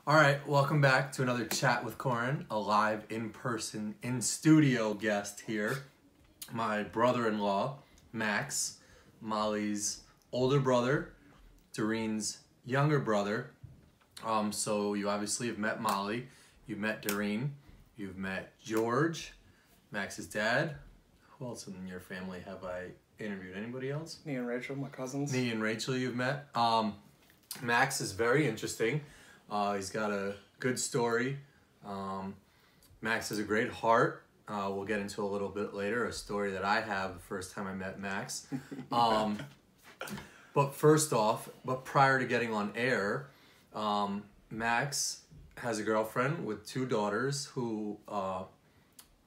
All right, welcome back to another chat with Corin, a live, in-person, in-studio guest here. My brother-in-law, Max, Molly's older brother, Doreen's younger brother. So you obviously have met Molly, you've met Doreen, you've met George, Max's dad. Who else in your family have I interviewed? Anybody else? Me and Rachel, my cousins. Me and Rachel you've met. Max is very interesting. He's got a good story. Max has a great heart. We'll get into a little bit later, a story that I have the first time I met Max. But prior to getting on air, Max has a girlfriend with 2 daughters who,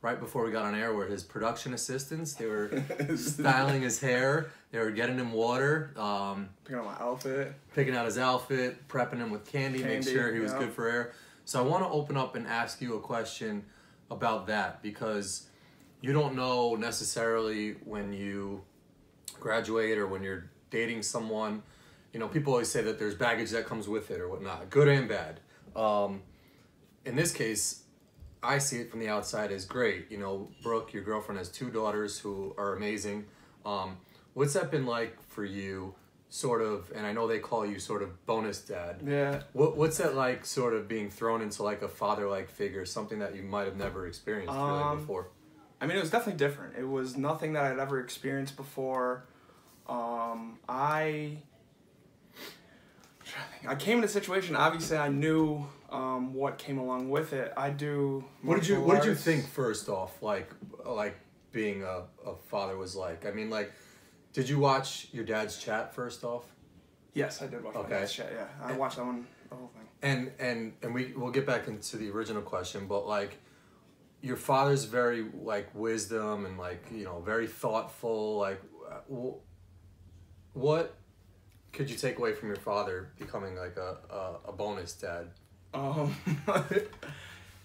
right before we got on air, were his production assistants. They were styling his hair. They were getting him water. Picking out my outfit. Picking out his outfit, prepping him with candy, make sure he was good for air. So I want to open up and ask you a question about that, because you don't know necessarily when you graduate or when you're dating someone. You know, people always say that there's baggage that comes with it or whatnot, good and bad. In this case, I see it from the outside as great. You know, Brooke, your girlfriend, has 2 daughters who are amazing. What's that been like for you, sort of, and I know they call you sort of bonus dad. Yeah. What's that like, sort of being thrown into like a father-like figure, something that you might have never experienced really before? I mean, it was definitely different. It was nothing that I'd ever experienced before. I came in a situation, obviously I knew what came along with it. I do What did you think first off, like being a father was like? I mean, like, did you watch your dad's chat first off? Yes, I did watch my dad's chat, yeah. I watched that one, the whole thing. And we'll get back into the original question, but like, your father's very like wisdom and like, you know, very thoughtful. Like, what could you take away from your father becoming like a bonus dad?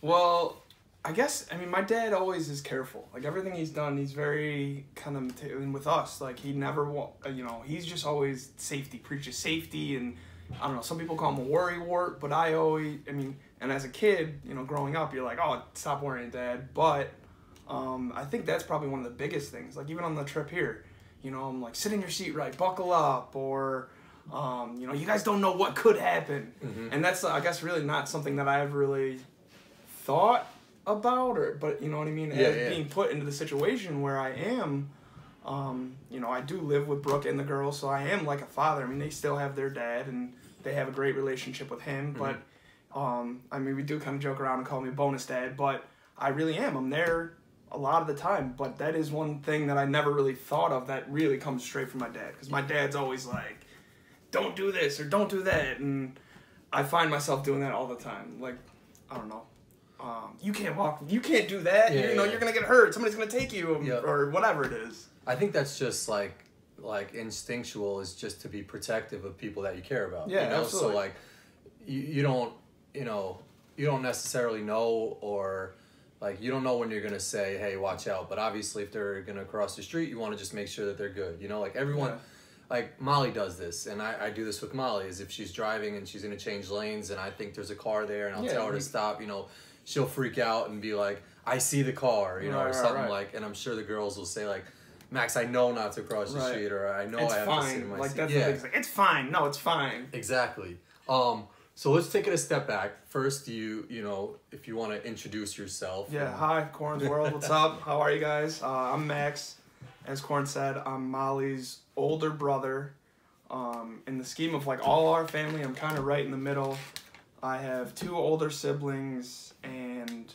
Well, I guess, I mean, my dad always is careful. Like, everything he's done, he's very kind of, and with us, like, he never, you know, he's just always safety, preaches safety, and I don't know, some people call him a worrywart, but I always, I mean, and as a kid, you know, growing up, you're like, oh, stop worrying, Dad, but I think that's probably one of the biggest things. Like, even on the trip here, you know, I'm like, sit in your seat right, buckle up, or, you know, you guys don't know what could happen. Mm-hmm. And that's, I guess, really not something that I've really thought about, or, but you know what I mean, being put into the situation where I am, you know, I do live with Brooke and the girls, so I am like a father. I mean, they still have their dad, and they have a great relationship with him, but, I mean, we do kind of joke around and call me bonus dad, but I really am. I'm there a lot of the time, but that is one thing that I never really thought of that really comes straight from my dad, because my dad's always like, don't do this or don't do that, and I find myself doing that all the time. Like, I don't know. You can't walk. You can't do that. You know, you're gonna get hurt. Somebody's gonna take you, or whatever it is. I think that's just like instinctual, is just to be protective of people that you care about. Yeah, you know? absolutely. So like, you don't necessarily know, or like you don't know when you're gonna say, hey, watch out. But obviously, if they're gonna cross the street, you want to just make sure that they're good. You know, like everyone. Yeah. Like, Molly does this, and I do this with Molly, is if she's driving and she's going to change lanes and I think there's a car there and I'll tell her to stop, you know, she'll freak out and be like, I see the car, you know, or something like, and I'm sure the girls will say, like, Max, I know not to cross the street, or I know I have to sit in my seat. That's the thing. Like, it's fine. No, it's fine. Exactly. So let's take it a step back. First, you know, if you want to introduce yourself. Yeah, hi, Corin's World. What's up? How are you guys? I'm Max. As Corin said, I'm Molly's older brother. In the scheme of like all our family, I'm kind of right in the middle. I have 2 older siblings and,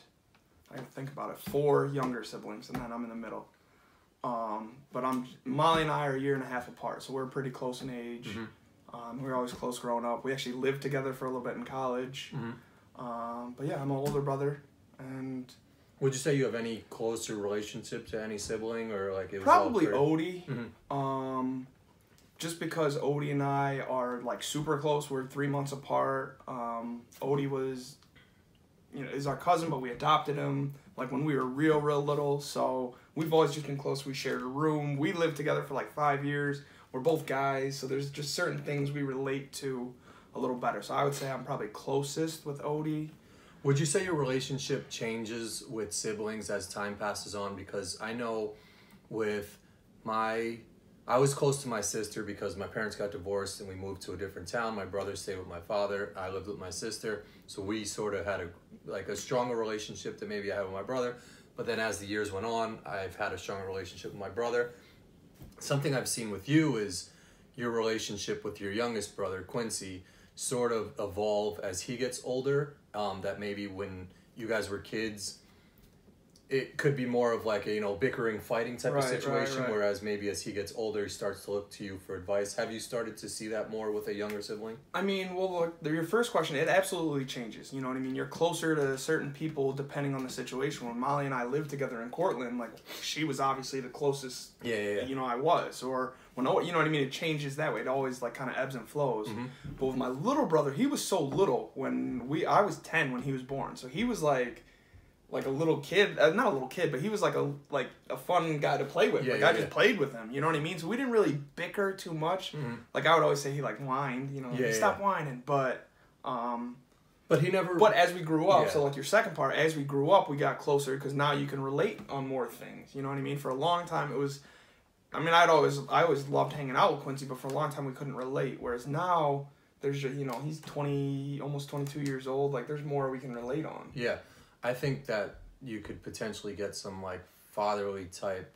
I can think about it, 4 younger siblings, and then I'm in the middle. But Molly and I are a year and a half apart, so we're pretty close in age. Mm-hmm. We were always close growing up. We actually lived together for a little bit in college. Mm-hmm. But yeah, I'm an older brother, and would you say you have any closer relationship to any sibling, or like it was probably Odie? Mm-hmm. Just because Odie and I are like super close. We're 3 months apart. Odie was, you know, is our cousin, but we adopted him like when we were real little. So we've always just been close. We shared a room. We lived together for like 5 years. We're both guys, so there's just certain things we relate to a a little better. So I would say I'm probably closest with Odie. Would you say your relationship changes with siblings as time passes on? Because I know with I was close to my sister because my parents got divorced and we moved to a different town. My brother stayed with my father. I lived with my sister. So we sort of had a stronger relationship than maybe I had with my brother. But then as the years went on, I've had a stronger relationship with my brother. Something I've seen with you is your relationship with your youngest brother, Quincy, sort of evolve as he gets older. That maybe when you guys were kids, it could be more of like a, bickering, fighting type of situation, right. whereas maybe as he gets older, he starts to look to you for advice. Have you started to see that more with a younger sibling? I mean, well, look, your first question, it absolutely changes. You know what I mean? You're closer to certain people depending on the situation. When Molly and I lived together in Cortland, like, she was obviously the closest, I was. Or, when, you know what I mean? It changes that way. It always, like, kind of ebbs and flows. Mm-hmm. But with my little brother, he was so little when I was 10 when he was born. So he was, like a little kid, not a little kid, but he was like a fun guy to play with. I just played with him, you know what I mean? So we didn't really bicker too much. Mm-hmm. Like I would always say he whined, stop whining. But he never. But as we grew up, so like your second part, as we grew up, we got closer because now you can relate on more things. You know what I mean? For a long time, it was. I mean, I always loved hanging out with Quincy, but for a long time we couldn't relate. Whereas now, there's just he's 20, almost 22 years old. Like there's more we can relate on. Yeah. I think that you could potentially get some fatherly type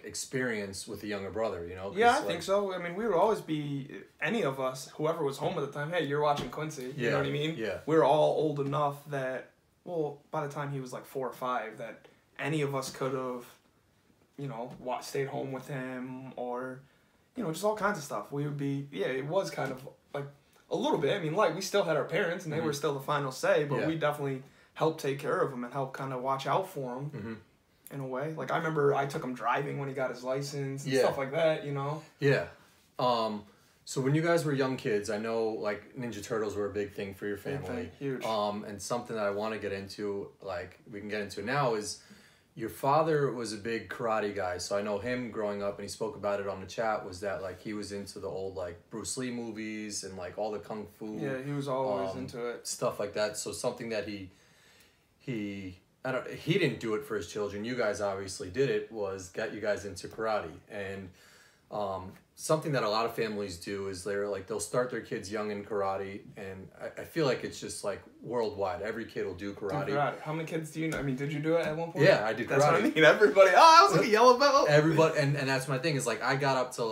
experience with a younger brother, Yeah, I think so. I mean, we would always be, any of us, whoever was home at the time, hey, you're watching Quincy, you know what I mean? Yeah. We were all old enough that, well, by the time he was 4 or 5, that any of us could have, stayed home with him or, just all kinds of stuff. We would be, it was kind of a little bit. I mean, we still had our parents, and they were still the final say, but we definitely helped take care of him and help kind of watch out for him in a way. Like, I remember I took him driving when he got his license and stuff like that, Yeah. So when you guys were young kids, I know, Ninja Turtles were a big thing for your family. Huge. And something that I want to get into, we can get into now is your father was a big karate guy, so I know him growing up, and he spoke about it on the chat, was that, he was into the old, Bruce Lee movies and, all the kung fu. Yeah, he was always into it. Stuff like that. So something that he didn't do it for his children. You guys obviously did it, was get you guys into karate. And something that a lot of families do is they'll start their kids young in karate, and I feel like it's just worldwide. Every kid will do karate. How many kids do you know? I mean, did you do it at one point? Yeah, I did karate. That's what I mean. Everybody, I was a yellow belt. Everybody, and that's my thing is I got up to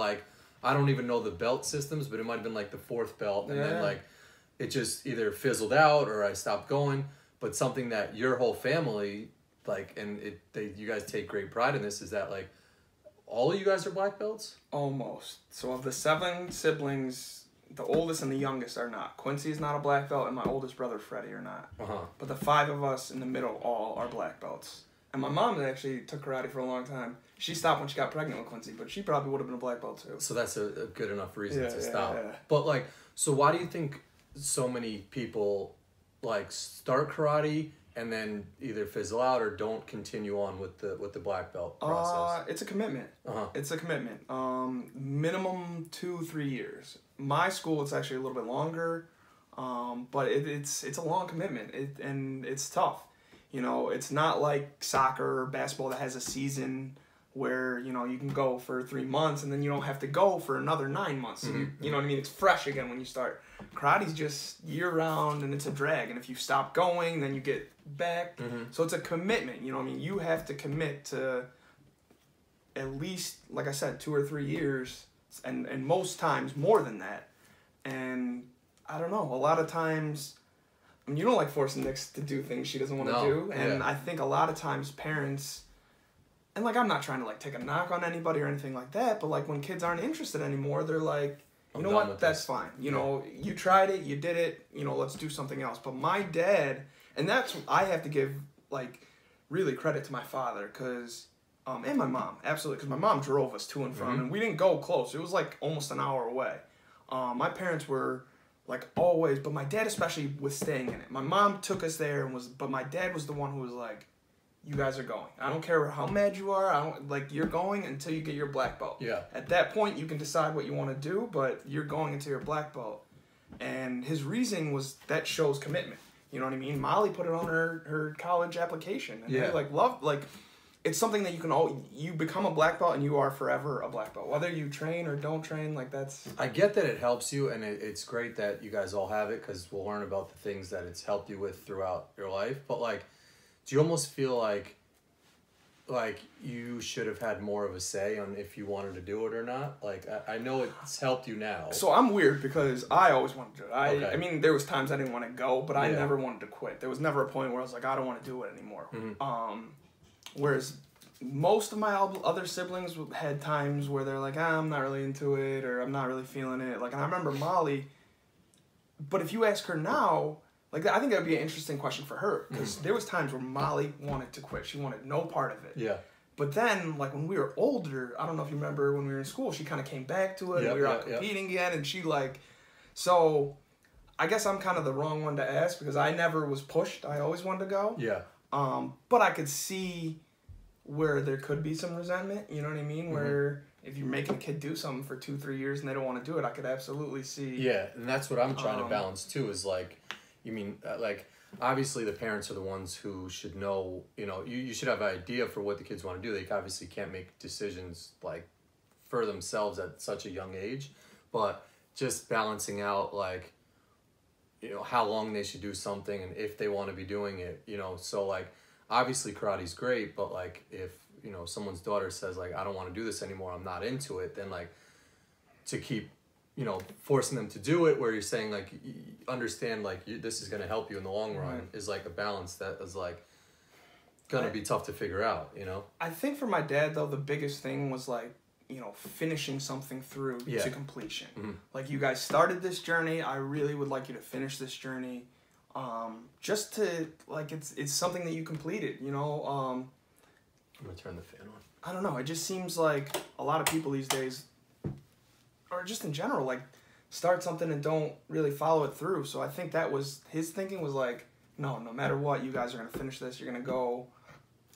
I don't even know the belt systems, but it might have been the 4th belt, and then it just either fizzled out or I stopped going. But something that your whole family you guys take great pride in this is that all of you guys are black belts? Almost. So of the 7 siblings, the oldest and the youngest are not. Quincy is not a black belt, and my oldest brother, Freddie, are not. But the 5 of us in the middle all are black belts. And my mom actually took karate for a long time. She stopped when she got pregnant with Quincy, but she probably would have been a black belt too. So that's a good enough reason to stop. Yeah. But so why do you think so many people start karate and then either fizzle out or don't continue on with the black belt process? It's a commitment. It's a commitment. Minimum 2-3 years. My school, it's actually a little bit longer, but it's a long commitment, and it's tough. It's not like soccer or basketball that has a season where, you can go for 3 months and then you don't have to go for another 9 months. So you know what I mean? It's fresh again when you start. Karate's just year-round, and it's a drag. And if you stop going, then you get back. So it's a commitment, you know what I mean? You have to commit to at least, like I said, 2 or 3 years, and most times more than that. And I don't know, a lot of times, I mean, you don't forcing Nix to do things she doesn't want to do. And I think a lot of times parents... And, I'm not trying to, take a knock on anybody or anything like that, but, when kids aren't interested anymore, they're you know what, that's fine. You tried it, you did it, let's do something else. But my dad, and I have to give, really credit to my father, because, and my mom, absolutely, because my mom drove us to and from, and we didn't go close. It was, almost an hour away. My parents were, always, but my dad especially was staying in it. My mom took us there, but my dad was the one who was you guys are going. I don't care how mad you are. I don't like you're going until you get your black belt. Yeah. At that point, you can decide what you want to do, but you're going until your black belt. And his reasoning was that shows commitment. You know what I mean? Molly put it on her college application, and they it's something that you can you become a black belt and you are forever a black belt, whether you train or don't train. Like that's. I get that it helps you, and it's great that you guys all have it because we'll learn about the things that it's helped you with throughout your life. But like, do you almost feel like you should have had more of a say on if you wanted to do it or not? Like I know it's helped you now. So I'm weird because I always wanted to do it. Okay. I mean, there was times I didn't want to go, but I never wanted to quit. There was never a point where I was like, I don't want to do it anymore. Mm-hmm. Whereas most of my other siblings had times where they're like, I'm not really into it, or I'm not really feeling it. Like, and I remember Molly, but if you ask her now, like, I think that would be an interesting question for her, because there was times where Molly wanted to quit. She wanted no part of it. Yeah. But then, like, when we were older, I don't know if you remember when we were in school, she kind of came back to it, and we were out competing again, and she, like, so I guess I'm kind of the wrong one to ask, because I never was pushed. I always wanted to go. Yeah. But I could see where there could be some resentment, you know what I mean? Where if you're making a kid do something for 2-3 years and they don't want to do it, I could absolutely see. Yeah, and that's what I'm trying to balance too, is like, you mean, like, obviously the parents are the ones who should know, you know, you should have an idea for what the kids want to do. They obviously can't make decisions, like, for themselves at such a young age, but just balancing out, like, you know, how long they should do something and if they want to be doing it, you know, so, like, obviously karate's great, but, like, if, you know, someone's daughter says, like, I don't want to do this anymore, I'm not into it, then, like, to keep, you know, forcing them to do it, where you're saying, like, understand, like, this is going to help you in the long run, is, like, a balance that is, like, going to be tough to figure out, you know? I think for my dad, though, the biggest thing was, like, you know, finishing something through to completion. Like, you guys started this journey, I really would like you to finish this journey. Just to, like, it's something that you completed, you know? I'm going to turn the fan on. I don't know, it just seems like a lot of people these days, or just in general, like, start something and don't really follow it through. So I think that was, his thinking was like, no matter what, you guys are going to finish this, you're going to go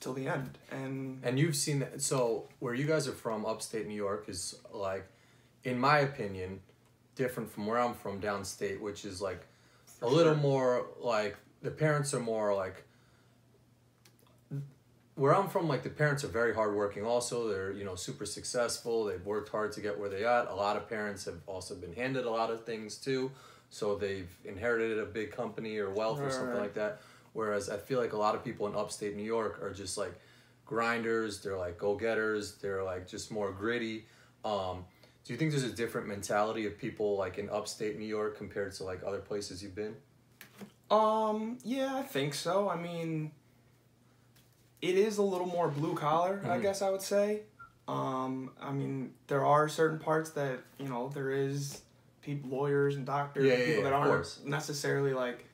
till the end. And you've seen that, so where you guys are from, upstate New York, is, like, in my opinion, different from where I'm from, downstate, which is, like, a little more, like, the parents are more, like, where I'm from, like, the parents are very hardworking also. They're, you know, super successful. They've worked hard to get where they are. A lot of parents have also been handed a lot of things, too. So they've inherited a big company or wealth or something like that. Whereas I feel like a lot of people in upstate New York are just, like, grinders. They're, like, go-getters. They're, like, just more gritty. Do you think there's a different mentality of people, like, in upstate New York compared to, like, other places you've been? Yeah, I think so. I mean, it is a little more blue collar, I guess I would say. I mean, there are certain parts that, you know, there is people, lawyers and doctors, people that aren't necessarily, like,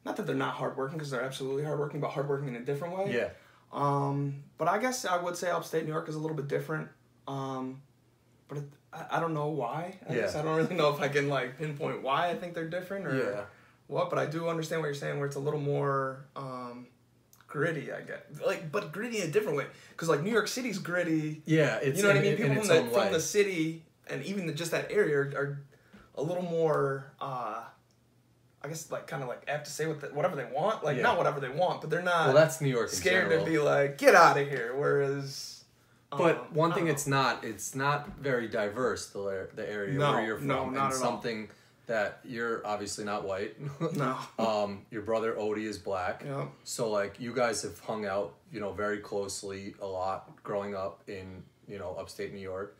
not that they're not hardworking, because they're absolutely hardworking, but hardworking in a different way. Yeah. But I guess I would say upstate New York is a little bit different. But I don't know why. I guess I don't really know if I can, like, pinpoint why I think they're different or what. But I do understand what you're saying, where it's a little more gritty, I guess. Like, but gritty in a different way. Because, like, New York City's gritty. Yeah, it's, you know what I mean? People from the city and even just that area are a little more, I guess, like, kind of, like, apt to say whatever they want. Like, not whatever they want, but they're not. Well, that's New York scared to be like, get out of here. Whereas. But one thing, it's not very diverse, the area where you're from. No, not and at something that you're obviously not white. No. Your brother Odie is black. Yeah. So, like, you guys have hung out, you know, very closely a lot growing up in, you know, upstate New York.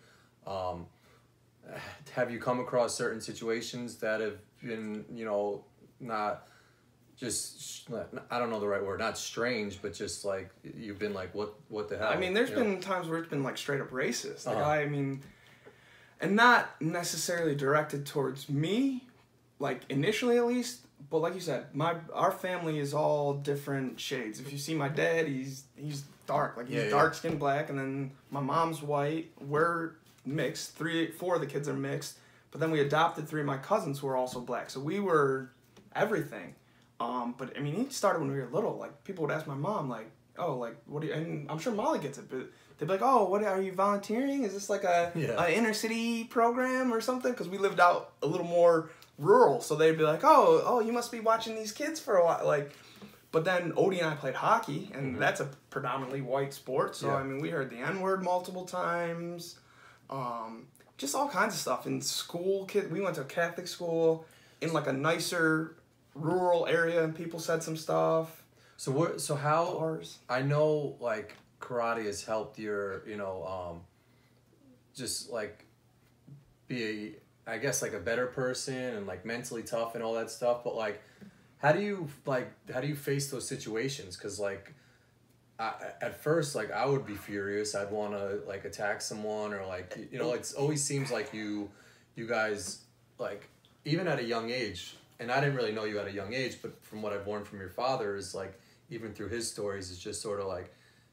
Have you come across certain situations that have been, you know, not just, I don't know the right word, not strange, but just, like, you've been like, what the hell? I mean, there's been times where it's been, like, straight up racist. Like, I mean, and not necessarily directed towards me, like, initially at least, but like you said, our family is all different shades. If you see my dad, he's dark, like, he's dark-skinned black, and then my mom's white. We're mixed. 4 of the kids are mixed, but then we adopted 3 of my cousins who are also black, so we were everything. But I mean, it started when we were little. Like, people would ask my mom, like, oh, like, what do you, and I'm sure Molly gets it, but they'd be like, oh, what, are you volunteering? Is this like a inner city program or something? Because we lived out a little more rural, so they'd be like, oh, you must be watching these kids for a while, like. But then Odie and I played hockey, and that's a predominantly white sport. So I mean, we heard the N-word multiple times, just all kinds of stuff in school. We went to a Catholic school in like a nicer rural area, and people said some stuff. So how? I know like karate has helped your, just like be I guess like a better person and like mentally tough and all that stuff. But like, how do you face those situations? Because like, at first, like I would be furious. I'd want to like attack someone or like, it always seems like you guys like, even at a young age, and I didn't really know you at a young age, but from what I've learned from your father is like, even through his stories, it's just sort of like,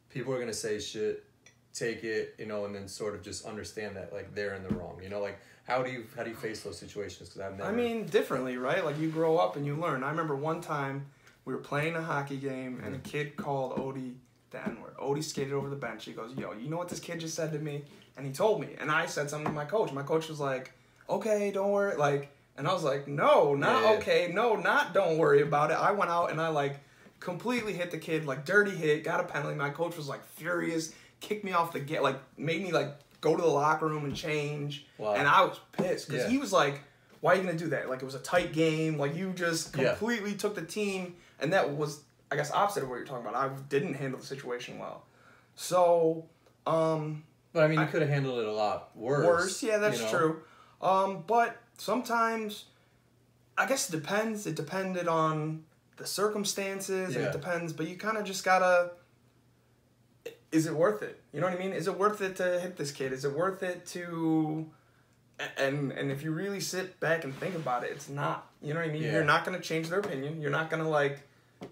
people are going to say shit, take it, and then sort of just understand that like they're in the wrong, like how do you face those situations? Because I've never... I mean, differently, right? Like you grow up and you learn. I remember one time we were playing a hockey game and a kid called Odie the N-word. Odie skated over the bench. He goes, yo, you know what this kid just said to me? And he told me. And I said something to my coach. My coach was like, okay, don't worry. Like, and I was like, no, not okay. No, not don't worry about it. I went out and I like completely hit the kid, like dirty hit, got a penalty. My coach was like furious, kicked me off the game, like made me like go to the locker room and change. Wow. And I was pissed because he was like, why are you going to do that? Like it was a tight game. Like you just completely took the team. And that was, I guess, opposite of what you're talking about. I didn't handle the situation well. So, but I mean, you could have handled it a lot worse. Yeah, that's true. But sometimes, I guess it depends. It depended on the circumstances. And it depends. But you kind of just gotta, is it worth it? You know what I mean? Is it worth it to hit this kid? Is it worth it to, and if you really sit back and think about it, it's not. You know what I mean? Yeah. You're not going to change their opinion. You're not going to like,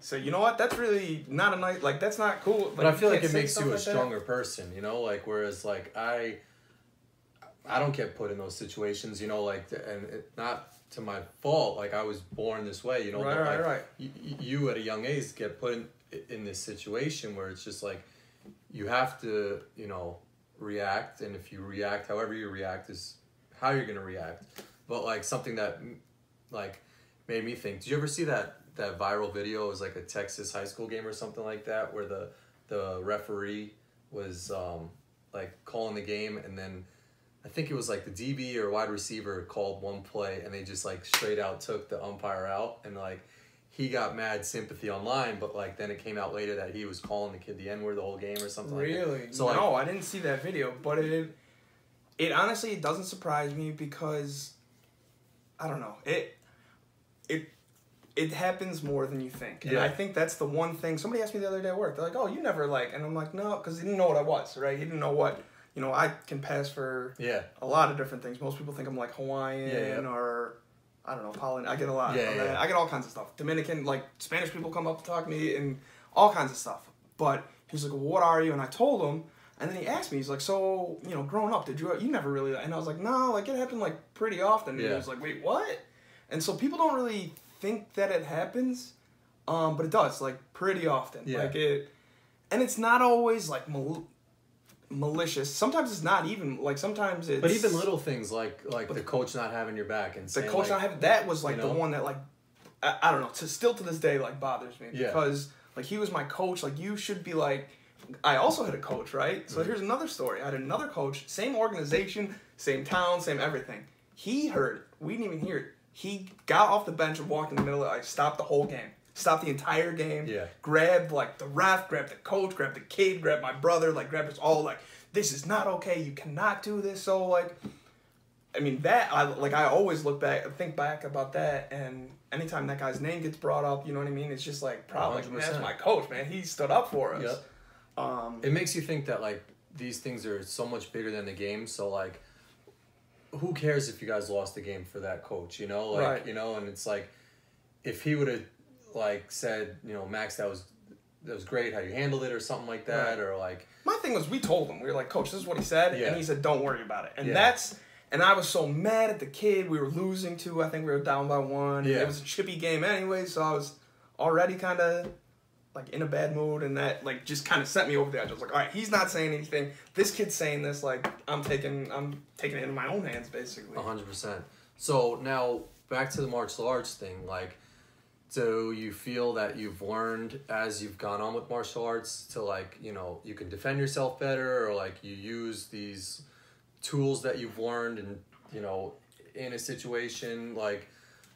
say, you know what? That's really not a nice, like, that's not cool. Like, but I feel like it makes you a stronger person, like, whereas, like, I don't get put in those situations, like, and not to my fault, like, I was born this way, Right. You at a young age get put in this situation where it's just like, you have to, react, and if you react, however you react is how you're going to react. But, like, something that, like, made me think, did you ever see that viral video? It was like a Texas high school game or something like that, where the referee was like calling the game, and then I think it was like the DB or wide receiver called one play, and they just like straight out took the umpire out, and like he got mad sympathy online, but like then it came out later that he was calling the kid the N-word the whole game or something. Really? Like that. So no, I didn't see that video, but it honestly, it doesn't surprise me because I don't know, it happens more than you think. And I think that's the one thing. Somebody asked me the other day at work. They're like, oh, you never like... And I'm like, no, because he didn't know what I was, right? He didn't know what... I can pass for a lot of different things. Most people think I'm like Hawaiian or, I don't know, Polynesian. I get a lot. I get all kinds of stuff. Dominican, like Spanish people come up to talk to me and all kinds of stuff. But he's like, well, what are you? And I told him. And then he asked me, he's like, so, growing up, you never really... And I was like, no, like it happened like pretty often. And he was like, wait, what? And so people don't really think that it happens, but it does, like, pretty often. Like and it's not always like malicious. Sometimes it's not even, like, sometimes it's... But even little things like the coach not having your back and saying, the coach like, not having... That was, like, the one that, like, I don't know, still to this day, like, bothers me. Because, like, he was my coach. Like, you should be, like... I also had a coach, right? So here's another story. I had another coach, same organization, same town, same everything. He heard it. We didn't even hear it. He got off the bench and walked in the middle of it. I stopped the whole game. Stopped the entire game. Grabbed, like, the ref, grabbed the coach, grabbed the kid, grabbed my brother, like, grabbed us all, like, this is not okay. You cannot do this. So, like, I mean, I always think back about that, and anytime that guy's name gets brought up, you know what I mean? It's just, like, probably, like, that's my coach, man. He stood up for us. Yep. It makes you think that, like, these things are so much bigger than the game, so, like, who cares if you guys lost the game for that coach, Like, and it's like, if he would have, like, said, Max, that was great how you handled it or something like that, or, like... My thing was, we told him, we were like, Coach, this is what he said, and he said, don't worry about it. And and I was so mad at the kid, we were losing I think we were down by 1, and it was a chippy game anyway, so I was already kind of... like in a bad mood, and that like just kind of set me over the edge. I was like, all right, he's not saying anything. This kid's saying this. Like I'm taking it into my own hands, basically. 100%. So now back to the martial arts thing. Like, do you feel that you've learned as you've gone on with martial arts to like, you know, you can defend yourself better, or like you use these tools that you've learned and, you know, in a situation like,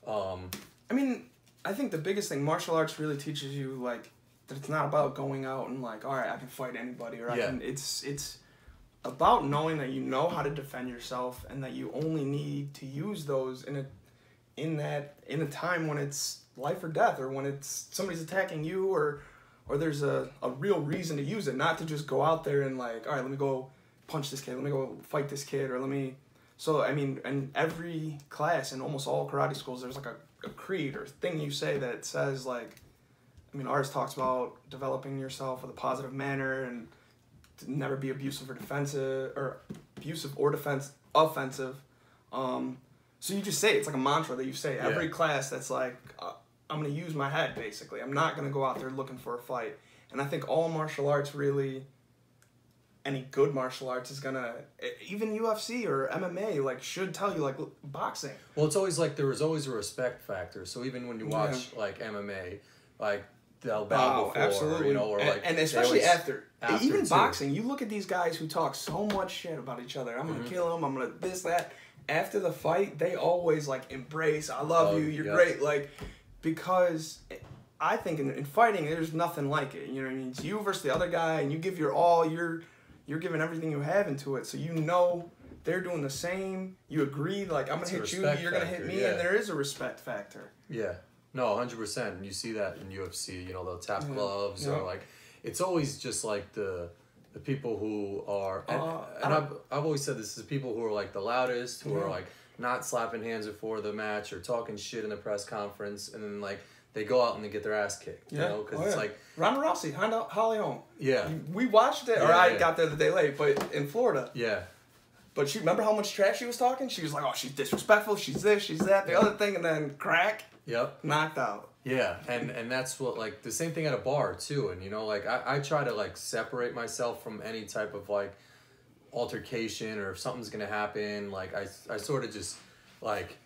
I mean, I think the biggest thing, martial arts really teaches you like that it's not about going out and like, all right, I can fight anybody, or I can. It's about knowing that you know how to defend yourself, and that you only need to use those in a time when it's life or death, or when it's somebody's attacking you, or there's a real reason to use it, not to just go out there and like, all right, let me go punch this kid, let me go fight this kid, or let me. So I mean, in every class in almost all karate schools, there's like a creed or thing you say that says like, I mean, ours talks about developing yourself with a positive manner and to never be abusive or offensive. So you just say it's like a mantra that you say every class. That's like, I'm gonna use my head basically. I'm not gonna go out there looking for a fight. And I think all martial arts really, any good martial arts is gonna, even UFC or MMA, like should tell you like boxing. Well, it's always like there was always a respect factor. So even when you watch like MMA, like they'll bow before, absolutely. You know, or like and especially after even too. boxing, you look at these guys who talk so much shit about each other. I'm gonna kill him. I'm gonna this that. After the fight, they always like embrace. I love you. You're great. Like, because I think in fighting, there's nothing like it. You know what I mean? It's you versus the other guy, and you give your all. You're giving everything you have into it. So you know they're doing the same. You agree. Like I'm gonna hit you. You're gonna hit me, and there is a respect factor. Yeah. No, 100%. And you see that in UFC. You know, they'll tap gloves or like. It's always just like the people who are, and I've always said this is people who are like the loudest, who are like not slapping hands before the match or talking shit in the press conference, and then like they go out and they get their ass kicked, you know, because it's like Ronda Rousey, Holly Holm. Yeah, we watched it, or I got there the day late, but in Florida. Yeah. But she remember how much trash she was talking? She was like, "Oh, she's disrespectful. She's this, she's that, the other thing," and then crack. Yep. Knocked out. Yeah, and that's what, like, the same thing at a bar, too. And, you know, like, I try to, like, separate myself from any type of, like, altercation, or if something's going to happen, like, I sort of just, like,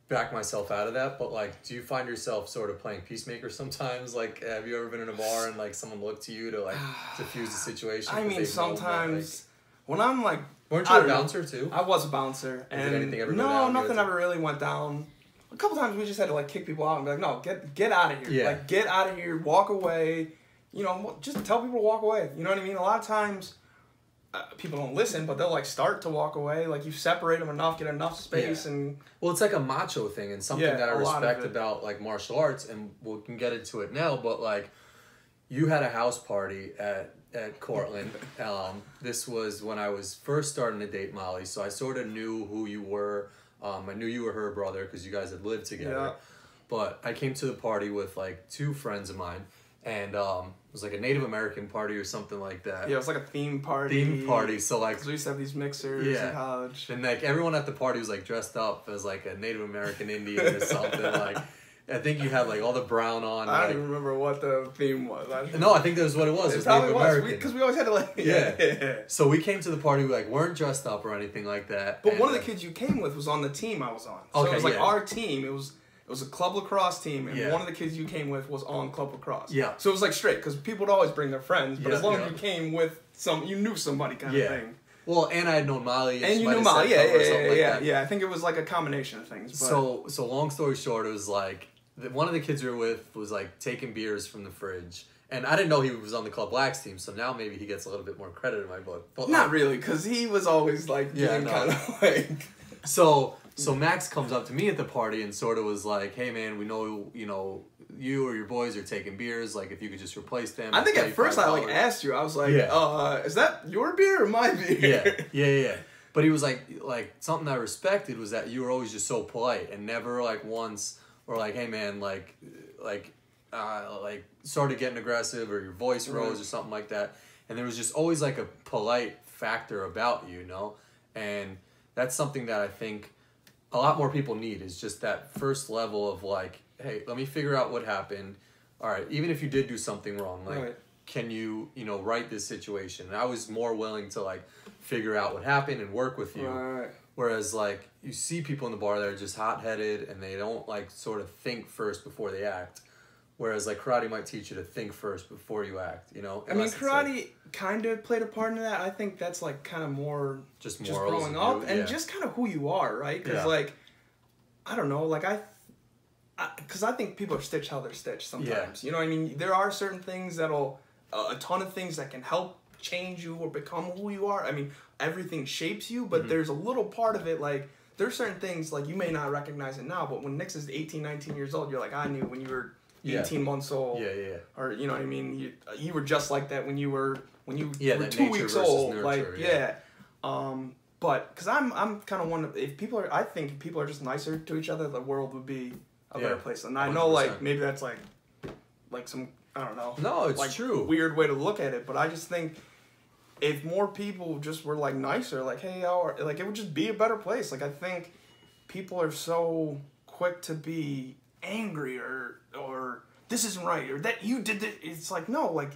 back myself out of that. But, like, do you find yourself sort of playing peacemaker sometimes? Like, have you ever been in a bar and, like, someone looked to you to, like, diffuse the situation? I mean, sometimes, when I'm, like... Weren't you a bouncer, too? I was a bouncer. And did anything ever go down? No, nothing ever really went down. A couple times we just had to like kick people out and be like, no, get out of here. Yeah. Like, get out of here, walk away. You know, just tell people to walk away. You know what I mean? A lot of times people don't listen, but they'll like start to walk away. Like you separate them enough, get enough space. And well, it's like a macho thing, and something that I respect about like martial arts, and we can get into it now, but like you had a house party at Cortland. This was when I was first starting to date Molly, so I sort of knew who you were. I knew you were her brother because you guys had lived together. Yeah. But I came to the party with like two friends of mine, and it was like a Native American party or something like that. Yeah, it was like a theme party. So like, 'cause we used to have these mixers in college. And like everyone at the party was like dressed up as like a Native American Indian or something. Like, I think you had like all the brown on. I don't even remember what the theme was. No, I think that was what it was. It was Native American. Because we always had to like... Yeah. So we came to the party, we like weren't dressed up or anything like that. But one of the kids you came with was on the team I was on. So it was like our team. It was a club lacrosse team, and one of the kids you came with was on club lacrosse. Yeah. So it was like straight, because people would always bring their friends, but as long as you came with you knew somebody kind of thing. Well, and I had known Molly. And you knew Molly, yeah. I think it was like a combination of things. But. So long story short, it was like, one of the kids we were with was like taking beers from the fridge. And I didn't know he was on the Club Blacks team, so now maybe he gets a little bit more credit in my book. But not really, because he was always like being kind of like... So Max comes up to me at the party and sort of was like, hey man, we know, you know, you or your boys are taking beers, like if you could just replace them. I think at first I like asked you, I was like, is that your beer or my beer? Yeah. But he was like something I respected was that you were always just so polite and never like once... Or like, hey man, like started getting aggressive, or your voice rose or something like that. And there was just always like a polite factor about you, you know? And that's something that I think a lot more people need, is just that first level of like, hey, let me figure out what happened. all right, even if you did do something wrong, like, right. can you, right this situation? And I was more willing to, like, figure out what happened and work with you. Right. Whereas, like, you see people in the bar that are just hot-headed and they don't, like, sort of think first before they act. Whereas, like, karate might teach you to think first before you act, I mean, karate kind of played a part in that. I think that's, like, kind of more just growing up and just kind of who you are, right? Because, like, I don't know, like, because I think people are stitched how they're stitched sometimes. You know what I mean? There are certain things that'll, a ton of things that can help change you or become who you are. I mean, everything shapes you, but there's a little part of it, like, there's certain things, like, you may not recognize it now, but when Nick's is 18, 19 years old, you're like, I knew when you were 18 months old. Yeah. Or, you know what I mean? You were just like that when you were 2 weeks versus old. nurture, like, but, because I'm kind of one of, I think if people are just nicer to each other, the world would be a better place. And I 100%. know, like, maybe that's, like some, I don't know. No, it's like, true. Weird way to look at it, but I just think if more people just were, like, nicer, like, hey, like, it would just be a better place. Like, I think people are so quick to be angry or this isn't right, or that you did this. It's like, no, like,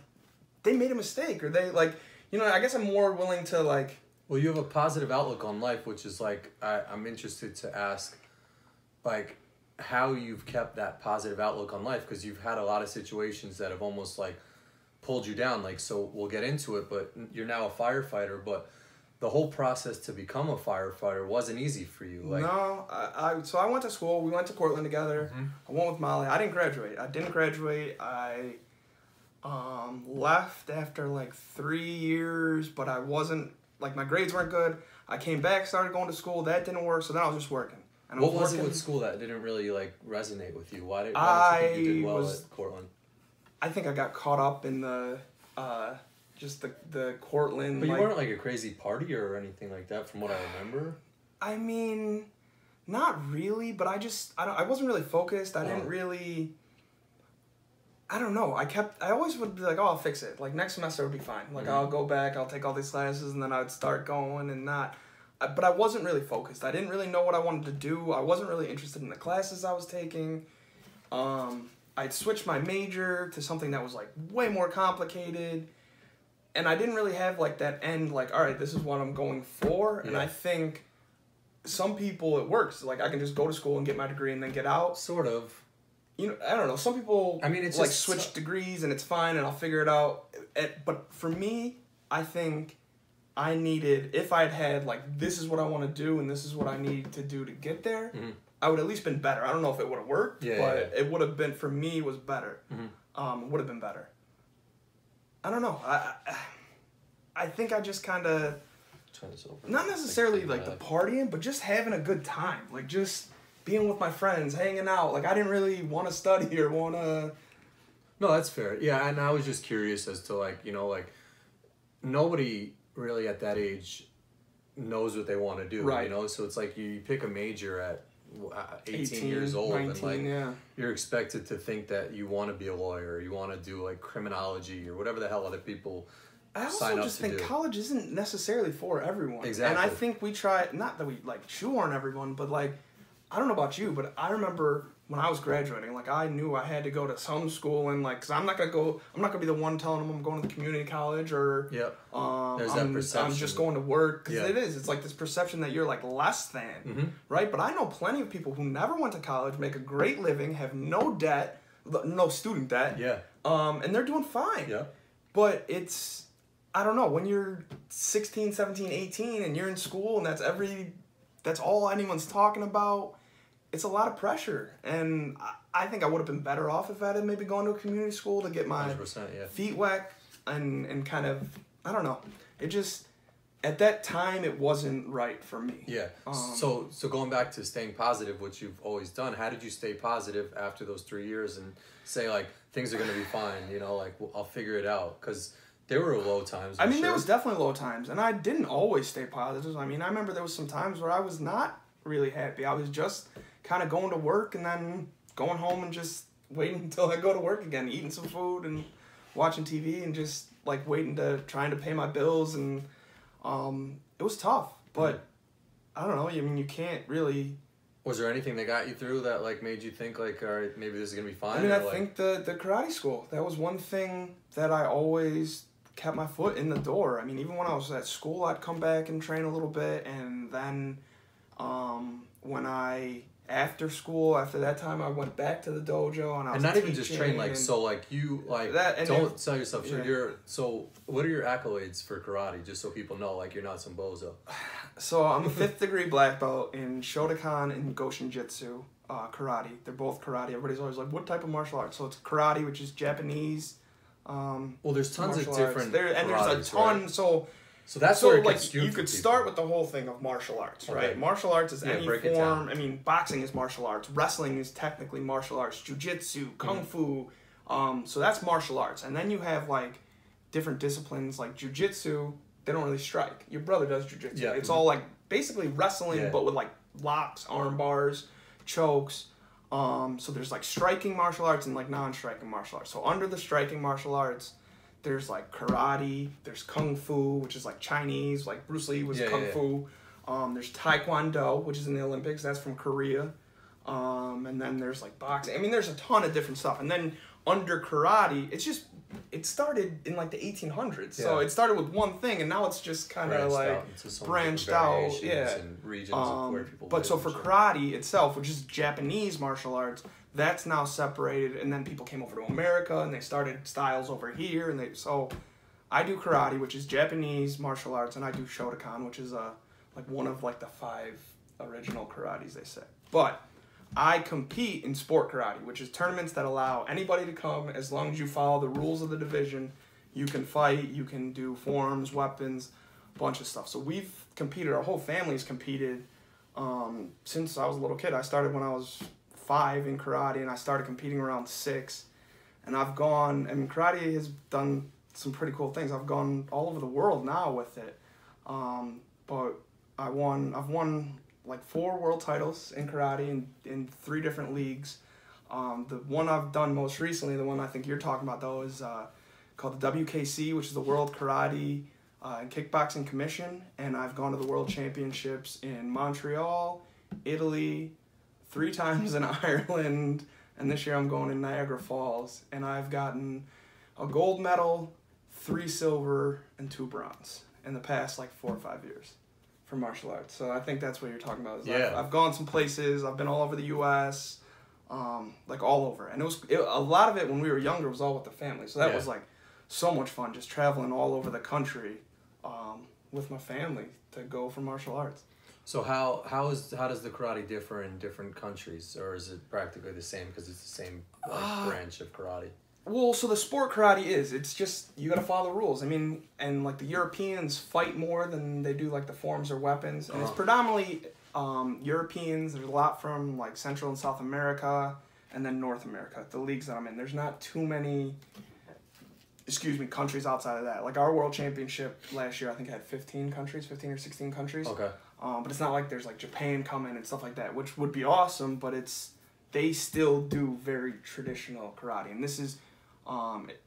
they made a mistake, or they, like, I guess I'm more willing to, like... Well, you have a positive outlook on life, which is, like, I'm interested to ask, like, how you've kept that positive outlook on life, because you've had a lot of situations that have almost, like, pulled you down. Like, so we'll get into it, but you're now a firefighter, but the whole process to become a firefighter wasn't easy for you. Like, no, so I went to school. We went to Portland together. I went with Molly. I didn't graduate. I left after, like, 3 years, but I wasn't, like, my grades weren't good. I came back, started going to school. That didn't work, so then I was just working. And what was it with school that didn't really, like, resonate with you? Why did you think you did well at Cortland? I think I got caught up in the just the Cortland. But you weren't, like, a crazy partier or anything like that, from what I remember. I mean, not really, but I wasn't really focused. I didn't really. I don't know. I always would be like, oh, I'll fix it. Like, next semester would be fine. Like, I'll go back, I'll take all these classes, and then I'd start going and not. But I wasn't really focused. I didn't really know what I wanted to do. I wasn't really interested in the classes I was taking. I'd switched my major to something that was, like, way more complicated. And I didn't really have, like, that end, like, all right, this is what I'm going for. And I think some people, it works. Like, I can just go to school and get my degree and then get out. Sort of. I don't know. Some people, I mean, it's like, just switch degrees and it's fine and I'll figure it out. But for me, I think I needed, if I'd had, like, this is what I want to do and this is what I need to do to get there, I would at least been better. I don't know if it would have worked, but it would have been, for me, it was better. It would have been better. I don't know. I think I just kind of, not necessarily, like, the partying, but just having a good time. Like, just being with my friends, hanging out. Like, I didn't really want to study or want to... No, that's fair. Yeah, and I was just curious as to, like, like, nobody really at that age knows what they want to do, right. So it's like you pick a major at 18 years old, 19, and, like, you're expected to think that you want to be a lawyer, you want to do, like, criminology or whatever the hell other people I also sign up just to think do. College isn't necessarily for everyone. Exactly. And I think we try, not that we, like, shoehorn everyone, but, like, I don't know about you, but I remember when I was graduating, like, I knew I had to go to some school and, like, because I'm not going to be the one telling them I'm going to the community college or There's that perception. I'm just going to work, because it's like this perception that you're, like, less than, right? But I know plenty of people who never went to college, make a great living, have no debt, no student debt, and they're doing fine. But it's, I don't know, when you're 16, 17, 18 and you're in school and that's all anyone's talking about, it's a lot of pressure. And I think I would have been better off if I had maybe gone to a community school to get my feet wet and kind of, I don't know. It just, at that time, it wasn't right for me. Yeah. So going back to staying positive, which you've always done, how did you stay positive after those 3 years and say, like, things are going to be fine, like, I'll figure it out? Because there were low times. I mean, there was definitely low times, and I didn't always stay positive. I mean, I remember there was some times where I was not really happy. I was just kind of going to work and then going home and just waiting until I go to work again, eating some food and watching TV and just, like, trying to pay my bills, and it was tough. But I don't know. I mean, you can't really Was there anything that got you through that like made you think like, all right, maybe this is gonna be fine? I mean, I think the karate school, that was one thing that I always kept my foot in the door. I mean, even when I was at school, I'd come back and train a little bit, and then when after school, after that time, I went back to the dojo and I was not even just train, like, so like you like that, don't sell yourself short. Yeah. So what are your accolades for karate, just so people know like you're not some bozo? So I'm a 5th degree black belt in Shotokan and Goshin Jitsu, karate. They're both karate. Everybody's always like, what type of martial arts? So it's karate, which is Japanese. Well, there's tons of different and there's a ton. Right? So that's where it like gets you could start with the whole thing of martial arts, right? Okay. Martial arts is any form. I mean, boxing is martial arts. Wrestling is technically martial arts. Jiu-jitsu, kung fu. So that's martial arts. And then you have like different disciplines like jiu-jitsu. They don't really strike. Your brother does jiu-jitsu. Yeah. It's all like basically wrestling, but with like locks, arm bars, chokes. So there's like striking martial arts and like non-striking martial arts. So under the striking martial arts, there's like karate, there's kung fu, which is like Chinese, like Bruce Lee was kung fu. There's taekwondo, which is in the Olympics, that's from Korea. And then there's like boxing. I mean, there's a ton of different stuff. And then under karate, it started in like the 1800s. So it started with one thing, and now it's just kind of like branched out. Yeah. And regions of where people but live so for karate itself, which is Japanese martial arts, that's now separated, and then people came over to America and they started styles over here, and so I do karate, which is Japanese martial arts, and I do Shotokan, which is like one of like the 5 original karates, they say. But I compete in sport karate, which is tournaments that allow anybody to come as long as you follow the rules of the division. You can fight, you can do forms, weapons, a bunch of stuff. So we've competed, our whole family's competed since I was a little kid. I started when I was 5 in karate, and I started competing around 6. And karate has done some pretty cool things. I've gone all over the world now with it. But I've won like 4 world titles in karate in 3 different leagues. The one I've done most recently, the one I think you're talking about though, is called the WKC, which is the World Karate and Kickboxing Commission. And I've gone to the World Championships in Montreal, Italy, 3 times in Ireland, and this year I'm going in Niagara Falls, and I've gotten a gold medal, 3 silver, and 2 bronze in the past like 4 or 5 years for martial arts. So I think that's what you're talking about. I've gone some places. I've been all over the U.S., like all over, and a lot of it when we were younger was all with the family. So that was like so much fun, just traveling all over the country with my family to go for martial arts. So how does the karate differ in different countries, or is it practically the same because it's the same branch of karate? Well, so the sport karate it's just you got to follow the rules. I mean, and like the Europeans fight more than they do like the forms or weapons, and it's predominantly Europeans. There's a lot from like Central and South America, and then North America. The leagues that I'm in, there's not too many. Countries outside of that. Like our world championship last year, I think had 15 or 16 countries. Okay. But it's not like there's like Japan coming and stuff like that, which would be awesome, but they still do very traditional karate. And this is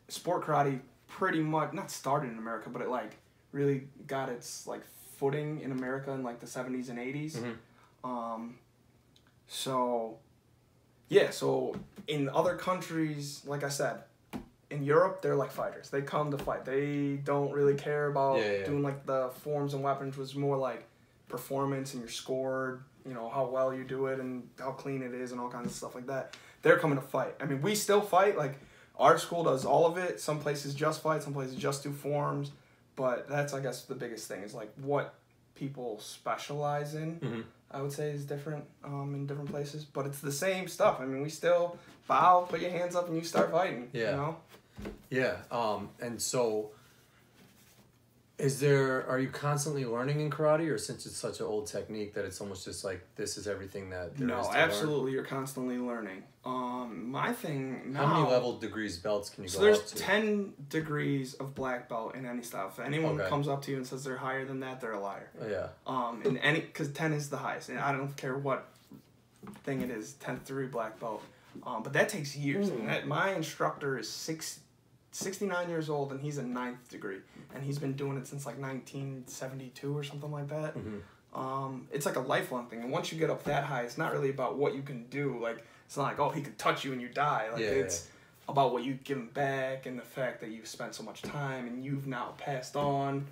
sport karate pretty much, not started in America, but it like really got its like footing in America in like the 70s and 80s. So in other countries, like I said, in Europe, they're like fighters. They come to fight. They don't really care about doing like the forms and weapons, which is more like performance, and you're scored, how well you do it and how clean it is and all kinds of stuff like that. They're coming to fight. I mean, we still fight. Like our school does all of it. Some places just fight, some places just do forms. But that's, I guess, the biggest thing is like what people specialize in. I would say is different in different places, but it's the same stuff. I mean, we still bow, put your hands up, and you start fighting. Yeah. And so, are you constantly learning in karate, or since it's such an old technique that it's almost just like this is everything that there is to absolutely learn? You're constantly learning. My thing now. How many level degrees belts can you go there's up to? 10 degrees of black belt in any style. If anyone comes up to you and says they're higher than that, they're a liar. Because 10 is the highest, and I don't care what thing it is, 10th degree black belt. But that takes years. My instructor is 69 years old, and he's a 9th degree, and he's been doing it since like 1972 or something like that. it's like a lifelong thing. And once you get up that high, it's not really about what you can do. Like, it's not like, oh, he could touch you and you die. Like, it's about what you give him back and the fact that you've spent so much time and you've now passed on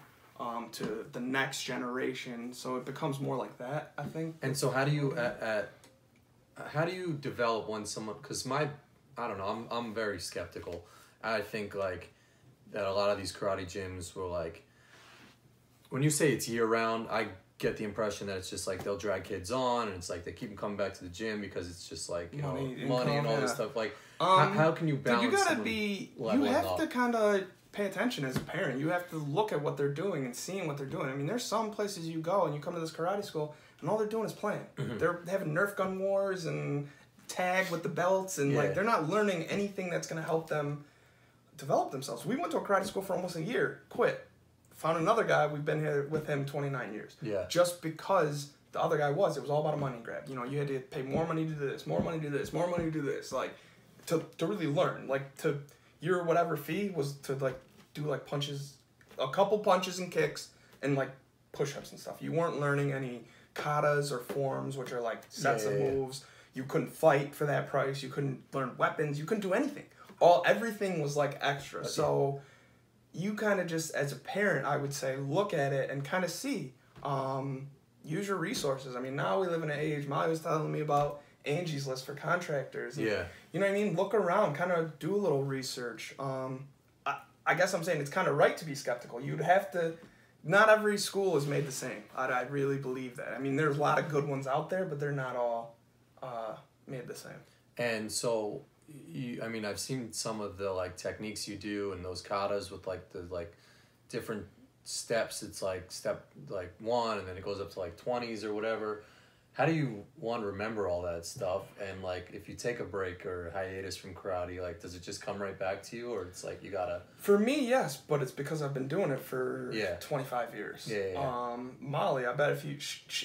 to the next generation. So it becomes more like that, I think. And so how do you how do you develop when someone, because I don't know, I'm very skeptical. I think like that a lot of these karate gyms will like, when you say it's year round, I get the impression that it's just like they'll drag kids on and it's like they keep them coming back to the gym because it's just like, you know, money and all this stuff. Like, how can you balance? You have to kind of pay attention as a parent. You have to look at what they're doing and seeing what they're doing. I mean, there's some places you go and you come to this karate school and all they're doing is playing. They're having Nerf gun wars and tag with the belts and like they're not learning anything that's going to help them develop themselves. We went to a karate school for almost a year, quit. Found another guy, we've been here with him 29 years. Yeah. Just because the other guy it was all about a money grab. You know, you had to pay more money to do this, more money to do this, more money to do this. Like, to really learn. Like, your whatever fee was to, like, do, like, punches, a couple punches and kicks, and, like, push-ups and stuff. You weren't learning any katas or forms, which are, like, sets of moves. You couldn't fight for that price. You couldn't learn weapons. You couldn't do anything. Everything was, like, extra. Okay. So you kind of just, as a parent, I would say, look at it and kind of see. Use your resources. I mean, now we live in an age, Molly was telling me about Angie's List for contractors. And, you know what I mean? Look around, kind of do a little research. I guess I'm saying it's kind of right to be skeptical. You'd have to, not every school is made the same. I really believe that. I mean, there's a lot of good ones out there, but they're not all made the same. And so, I mean, I've seen some of the like techniques you do and those katas with like the like different steps. It's like step like 1 and then it goes up to like 20s or whatever. How do you remember all that stuff? And like if you take a break or hiatus from karate, like does it just come right back to you, or it's like you gotta? For me, yes, but it's because I've been doing it for 25 years. Molly, I bet if you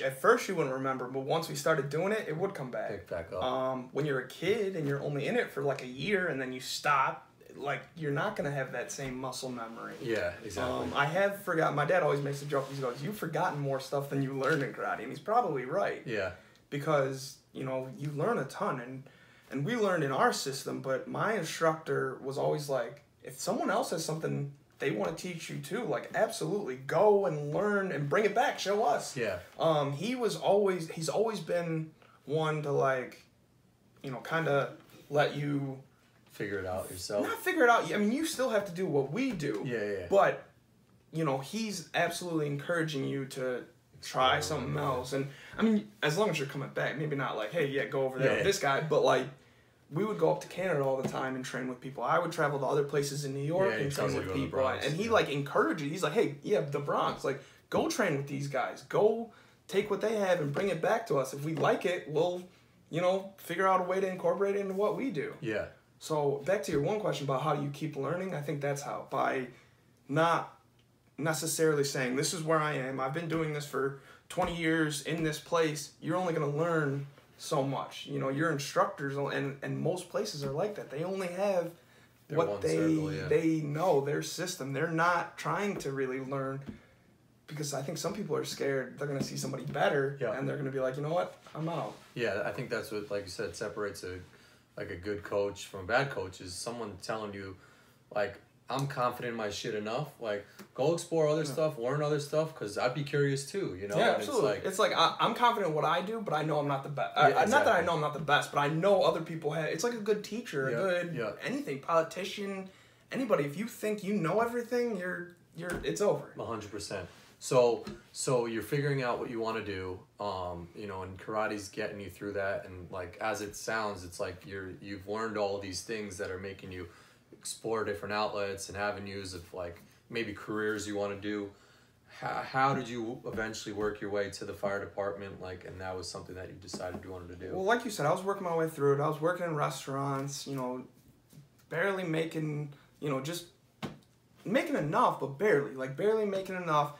at first she wouldn't remember, but once we started doing it, it would come back. Pick back up. When you're a kid and you're only in it for like a year and then you stop, like you're not gonna have that same muscle memory. Yeah, exactly. I have forgotten. My dad always makes a joke. He goes, "You've forgotten more stuff than you learned in karate," and he's probably right. Yeah. Because you know you learn a ton, and we learned in our system. But my instructor was always like, if someone else has something they want to teach you too, like absolutely go and learn and bring it back. Show us. Yeah. He's always been one to like, you know, kind of let you figure it out yourself. Not figure it out. I mean, you still have to do what we do. Yeah. But, you know, he's absolutely encouraging you to try something else. And, I mean, as long as you're coming back, maybe not like, hey, go over there with this guy. But, like, we would go up to Canada all the time and train with people. I would travel to other places in New York and train with people. And he, like, encouraged you. He's like, hey, the Bronx. Like, go train with these guys. Go take what they have and bring it back to us. If we like it, we'll, you know, figure out a way to incorporate it into what we do. Yeah. So back to your one question about how do you keep learning, I think that's how. By not necessarily saying, this is where I am, I've been doing this for 20 years in this place, you're only going to learn so much. You know, your instructors, and most places are like that. They only have what they know, their system. They're not trying to really learn, because I think some people are scared. They're going to see somebody better, and they're going to be like, you know what, I'm out. Yeah, I think that's what, like you said, separates a good coach from a bad coach is someone telling you, like, I'm confident in my shit enough. Like, go explore other stuff, learn other stuff, because I'd be curious too, you know? Yeah, absolutely. It's like I'm confident in what I do, but I know I'm not the best. Not that I know I'm not the best, but I know other people have. It's like a good teacher, anything, politician, anybody. If you think you know everything, it's over. 100%. So you're figuring out what you want to do, you know, and karate's getting you through that. And like, as it sounds, it's like you've learned all of these things that are making you explore different outlets and avenues of like maybe careers you want to do. How did you eventually work your way to the fire department? Like, and that was something that you decided you wanted to do. Well, like you said, I was working my way through it. I was working in restaurants, you know, barely making, you know, just making enough, but barely making enough.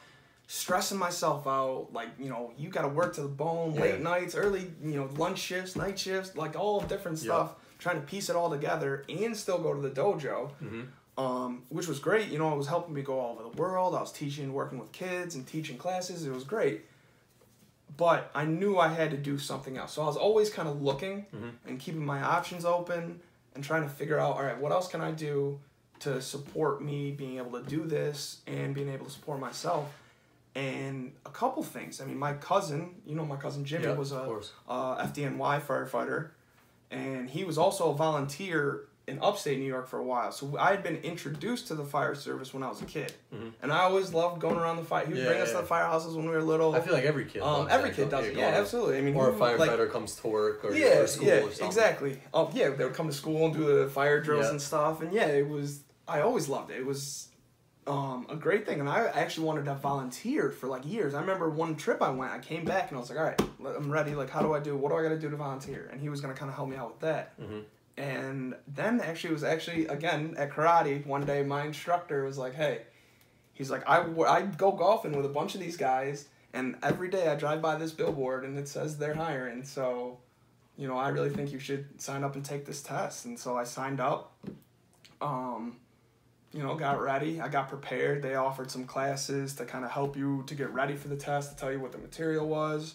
Stressing myself out, like, you know, you got to work to the bone, late nights, early, you know, lunch shifts, night shifts, like all different stuff, trying to piece it all together and still go to the dojo, which was great. You know, it was helping me go all over the world. I was teaching, working with kids and teaching classes. It was great. but I knew I had to do something else. So I was always kind of looking and keeping my options open and trying to figure out, all right, what else can I do to support me being able to do this and being able to support myself? And a couple things. I mean, my cousin, my cousin Jimmy was a FDNY firefighter, and he was also a volunteer in upstate New York for a while. So I had been introduced to the fire service when I was a kid. And I always loved going around the fire. He would bring us to the firehouses when we were little. I feel like every kid loves every kid does it. Yeah, absolutely. I mean, or a firefighter comes to work or school or something. Exactly. They would come to school and do the fire drills and stuff. And I always loved it. It was a great thing. And I actually wanted to volunteer for like years. I remember one trip I went, I came back and I was like, all right, I'm ready. Like, what do I got to do to volunteer? And he was going to kind of help me out with that. And then it was again at karate one day my instructor was like, hey, he's like, I go golfing with a bunch of these guys and every day I drive by this billboard and it says they're hiring, so I really think you should sign up and take this test. And so I signed up, got ready, I got prepared. They offered some classes to kind of help you to get ready for the test, to tell you what the material was.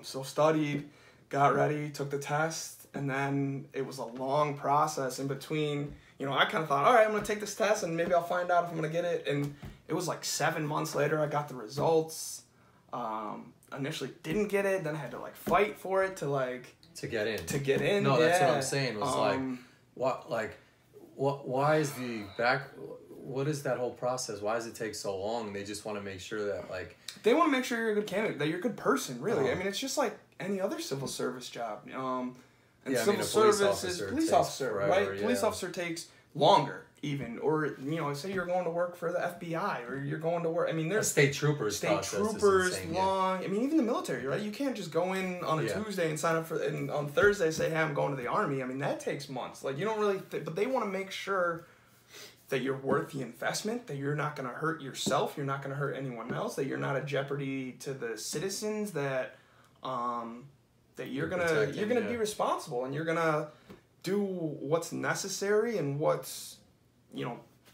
So studied, got ready, took the test. And then it was a long process in between. I kind of thought, all right, I'm going to take this test and maybe I'll find out if I'm going to get it. And it was like 7 months later, I got the results. Initially didn't get it. Then I had to like fight for it to get in. No, that's what I'm saying. Was why is what is that whole process? Why does it take so long? They just want to make sure that they want to make sure you're a good candidate, that you're a good person, really. I mean, it's just like any other civil service job. And civil service is police officer, forever, right? Police officer takes longer, even. Or, say you're going to work for the FBI, or you're going to work, I mean, there's... State troopers, long... I mean, even the military, right? You can't just go in on a Tuesday and sign up for... And on Thursday say, hey, I'm going to the Army. I mean, that takes months. Like, you don't really... But they want to make sure that you're worth the investment, that you're not going to hurt yourself, you're not going to hurt anyone else, that you're not a jeopardy to the citizens, that you're gonna be responsible and you're gonna do what's necessary and what's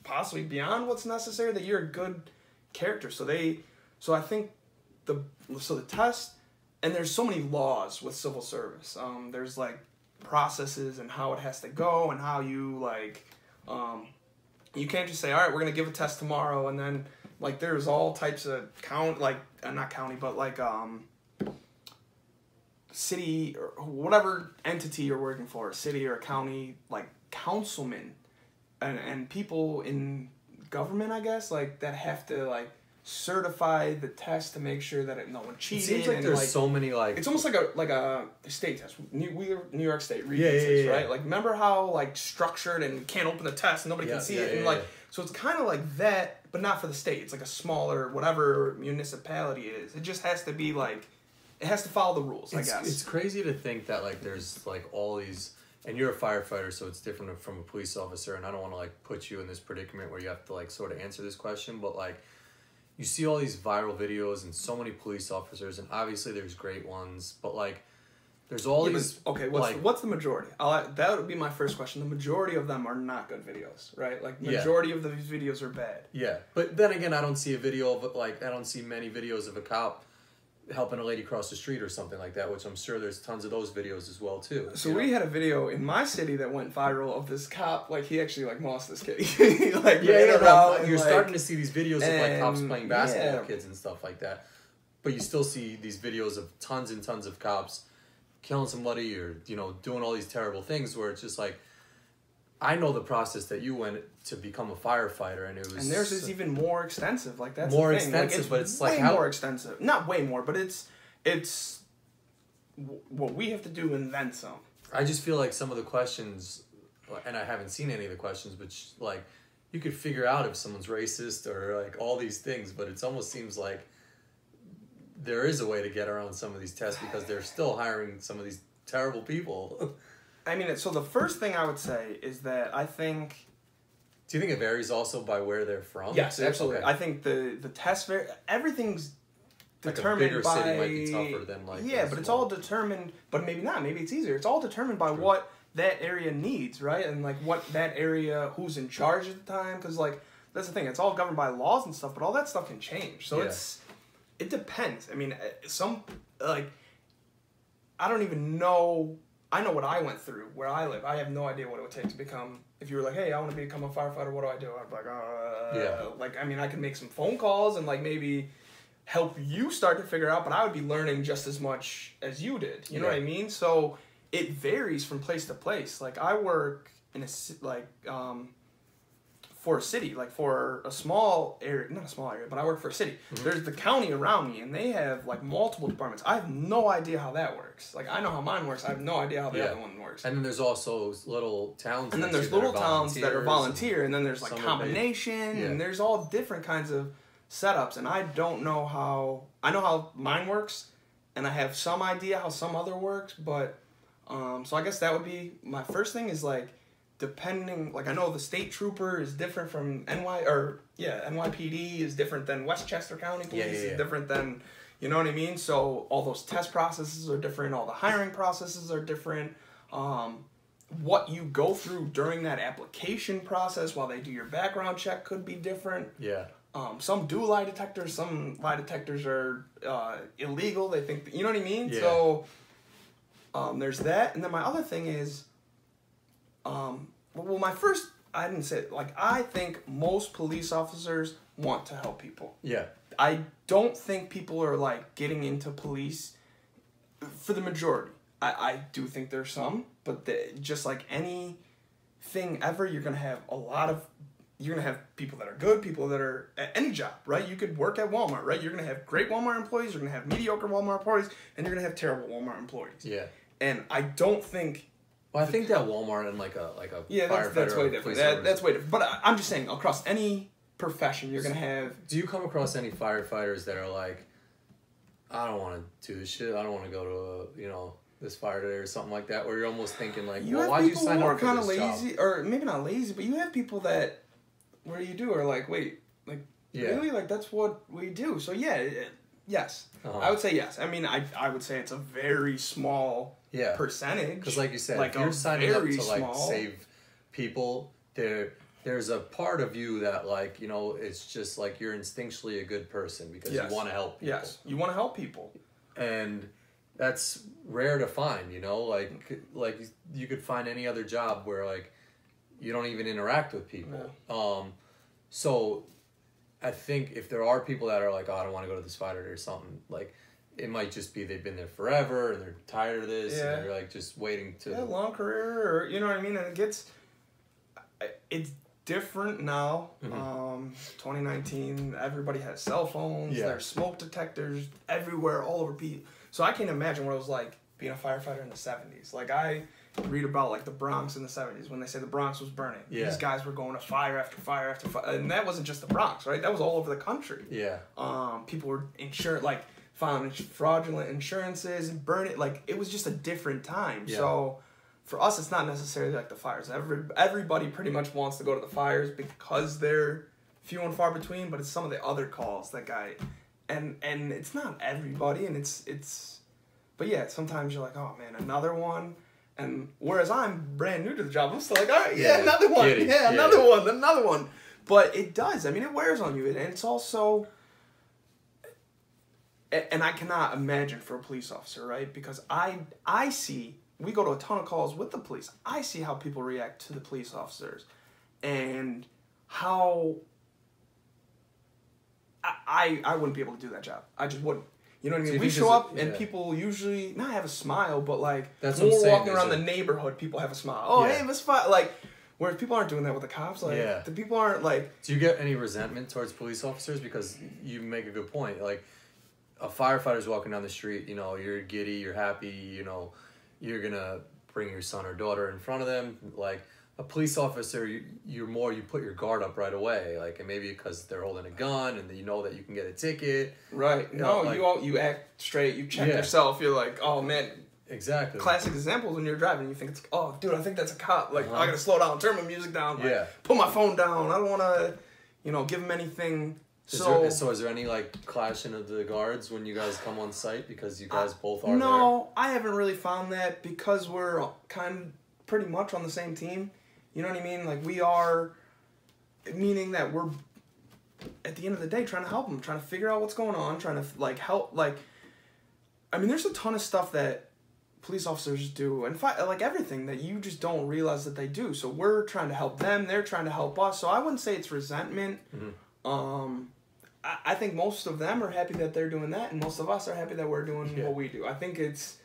possibly beyond what's necessary, that you're a good character. So I think the test, and there's so many laws with civil service. There's like processes and how it has to go and how you you can't just say, all right, we're gonna give a test tomorrow, and then there's all types of city or whatever entity you're working for, a city or a county, councilmen and people in government, I guess, that have to certify the test to make sure that no one cheated. It seems like there's so many it's almost like a state test. New York State test, right? Remember how structured and can't open the test and nobody can see it, and so it's kind of like that, but not for the state. It's like a smaller whatever municipality it is. It just has to be it has to follow the rules, I guess. It's crazy to think that there's all these, and you're a firefighter, so it's different from a police officer, and I don't want to put you in this predicament where you have to sort of answer this question, but you see all these viral videos and so many police officers, and obviously there's great ones, but there's all these. Okay, what's the majority? That would be my first question. The majority of them are not good videos, right? Majority of these videos are bad. Yeah, but then again, I don't see a video of I don't see many videos of a cop helping a lady cross the street or something like that, which I'm sure there's tons of those videos as well too. So we had a video in my city that went viral of this cop, he actually molested this kid. You're starting to see these videos of cops playing basketball with kids and stuff like that, but you still see these videos of tons and tons of cops killing somebody or doing all these terrible things where it's just I know the process that you went to become a firefighter, and it was... And theirs is even more extensive. That's more the thing. Extensive, but it's way more extensive. Not way more, but it's what we have to do and then some. I just feel some of the questions, and I haven't seen any of the questions, but you could figure out if someone's racist or all these things, but it almost seems there is a way to get around some of these tests because they're still hiring some of these terrible people. I mean, so the first thing I would say is that I think... Do you think it varies also by where they're from? Yes, absolutely. Okay. I think the test... everything's determined a bigger by... city might be tougher than Yeah, but it's all determined... But maybe not. Maybe it's easier. It's all determined by what that area needs, right? And what that area... Who's in charge at the time. Because that's the thing. It's all governed by laws and stuff, but all that stuff can change. So it depends. I mean, some, like, I don't even know. I know what I went through where I live. I have no idea what it would take to become, if you were like, hey, I want to become a firefighter, what do I do? I'd be like, like, I mean, I can make some phone calls and, like, maybe help you start to figure out, but I would be learning just as much as you did. You know what I mean? So it varies from place to place. Like, I work in a, like, for a city, like for a small area, not a small area, but I work for a city. Mm-hmm. There's the county around me, and they have like multiple departments. I have no idea how that works. Like, I know how mine works. I have no idea how the other one works. And then there's also little towns. And then there's little towns that are volunteer, and then there's like combination, and there's all different kinds of setups. And I don't know how. I know how mine works, and I have some idea how some other works, but so I guess that would be my first thing is like, depending, like I know the state trooper is different from NYPD is different than Westchester County Police is different than, you know what I mean? So all those test processes are different, all the hiring processes are different. What you go through during that application process while they do your background check could be different. Yeah. Some do lie detectors, some lie detectors are illegal. They think, you know what I mean? Yeah. So there's that. And then my other thing is, well, my first, I didn't say it, like, I think most police officers want to help people. Yeah. I don't think people are, like, getting into police for the majority. I do think there's some, but just like anything ever, you're going to have you're going to have people that are good, people that are at any job, right? You could work at Walmart, right? You're going to have great Walmart employees, you're going to have mediocre Walmart employees, and you're going to have terrible Walmart employees. Yeah. And I don't think... Well, I think that Walmart and like a firefighter, that's way different. That's way different. But I'm just saying, across any profession, you're gonna have. Do you come across any firefighters that are like, I don't want to do this shit. I don't want to go to this fire today or something like that. Where you're almost thinking like, well, why'd you sign up for this job? Kind of lazy, or maybe not lazy, but you have people that, where you do are like, wait, like really, like that's what we do. So yes, I would say yes. I mean, I would say it's a very small. Percentage. Because like you said, like if you're signing up to like save people, there's a part of you that like, it's just like you're instinctually a good person because you want to help people. Yes, you want to help people. And that's rare to find, like you could find any other job where like you don't even interact with people. No. So I think if there are people that are like, oh, I don't want to go to this fighter or something, like it might just be they've been there forever and they're tired of this and they're like just waiting to long career, or you know what I mean. And it's different now. 2019, everybody has cell phones. There's smoke detectors everywhere, all over people. So I can't imagine what it was like being a firefighter in the 70s. Like I read about like the Bronx in the 70s when they say the Bronx was burning. These guys were going to fire after fire after fire, and that wasn't just the Bronx, right? That was all over the country. People were filing fraudulent insurances and burn it. Like, it was just a different time. So for us, it's not necessarily like the fires. Everybody pretty much wants to go to the fires because they're few and far between, but it's some of the other calls that guy, and it's not everybody, and it's but yeah, sometimes you're like, oh man, another one. And whereas I'm brand new to the job, I'm still like, all right, another one. Another one. But it does. I mean, it wears on you, and it's also. And I cannot imagine for a police officer, right? Because I see, we go to a ton of calls with the police. I see how people react to the police officers and how I wouldn't be able to do that job. I just wouldn't. You know what I mean? We show up and people usually not have a smile, but like when we're walking around the neighborhood, people have a smile. Oh, hey, Miss Fire. Like, whereas people aren't doing that with the cops. Like, the people aren't like. Do you get any resentment towards police officers? Because you make a good point. Like, a firefighter's walking down the street, you're giddy, you're happy, you're going to bring your son or daughter in front of them. Like, a police officer, you put your guard up right away. Like, and maybe because they're holding a gun and you know that you can get a ticket. Right. You act straight, you check yourself, you're like, oh man. Exactly. Classic examples when you're driving, you think it's, oh dude, I think that's a cop. Like, I got to slow down, turn my music down, put my phone down. I don't want to, give them anything. So is there any like clashing of the guards when you guys come on site because you guys both are there? No, I haven't really found that because we're pretty much on the same team. You know what I mean? Like we are, meaning that at the end of the day, trying to help them, trying to figure out what's going on, trying to like help. Like, I mean, there's a ton of stuff that police officers do, and like everything that you just don't realize that they do. So we're trying to help them, they're trying to help us. So I wouldn't say it's resentment. I think most of them are happy that they're doing that, and most of us are happy that we're doing what we do. I think it's,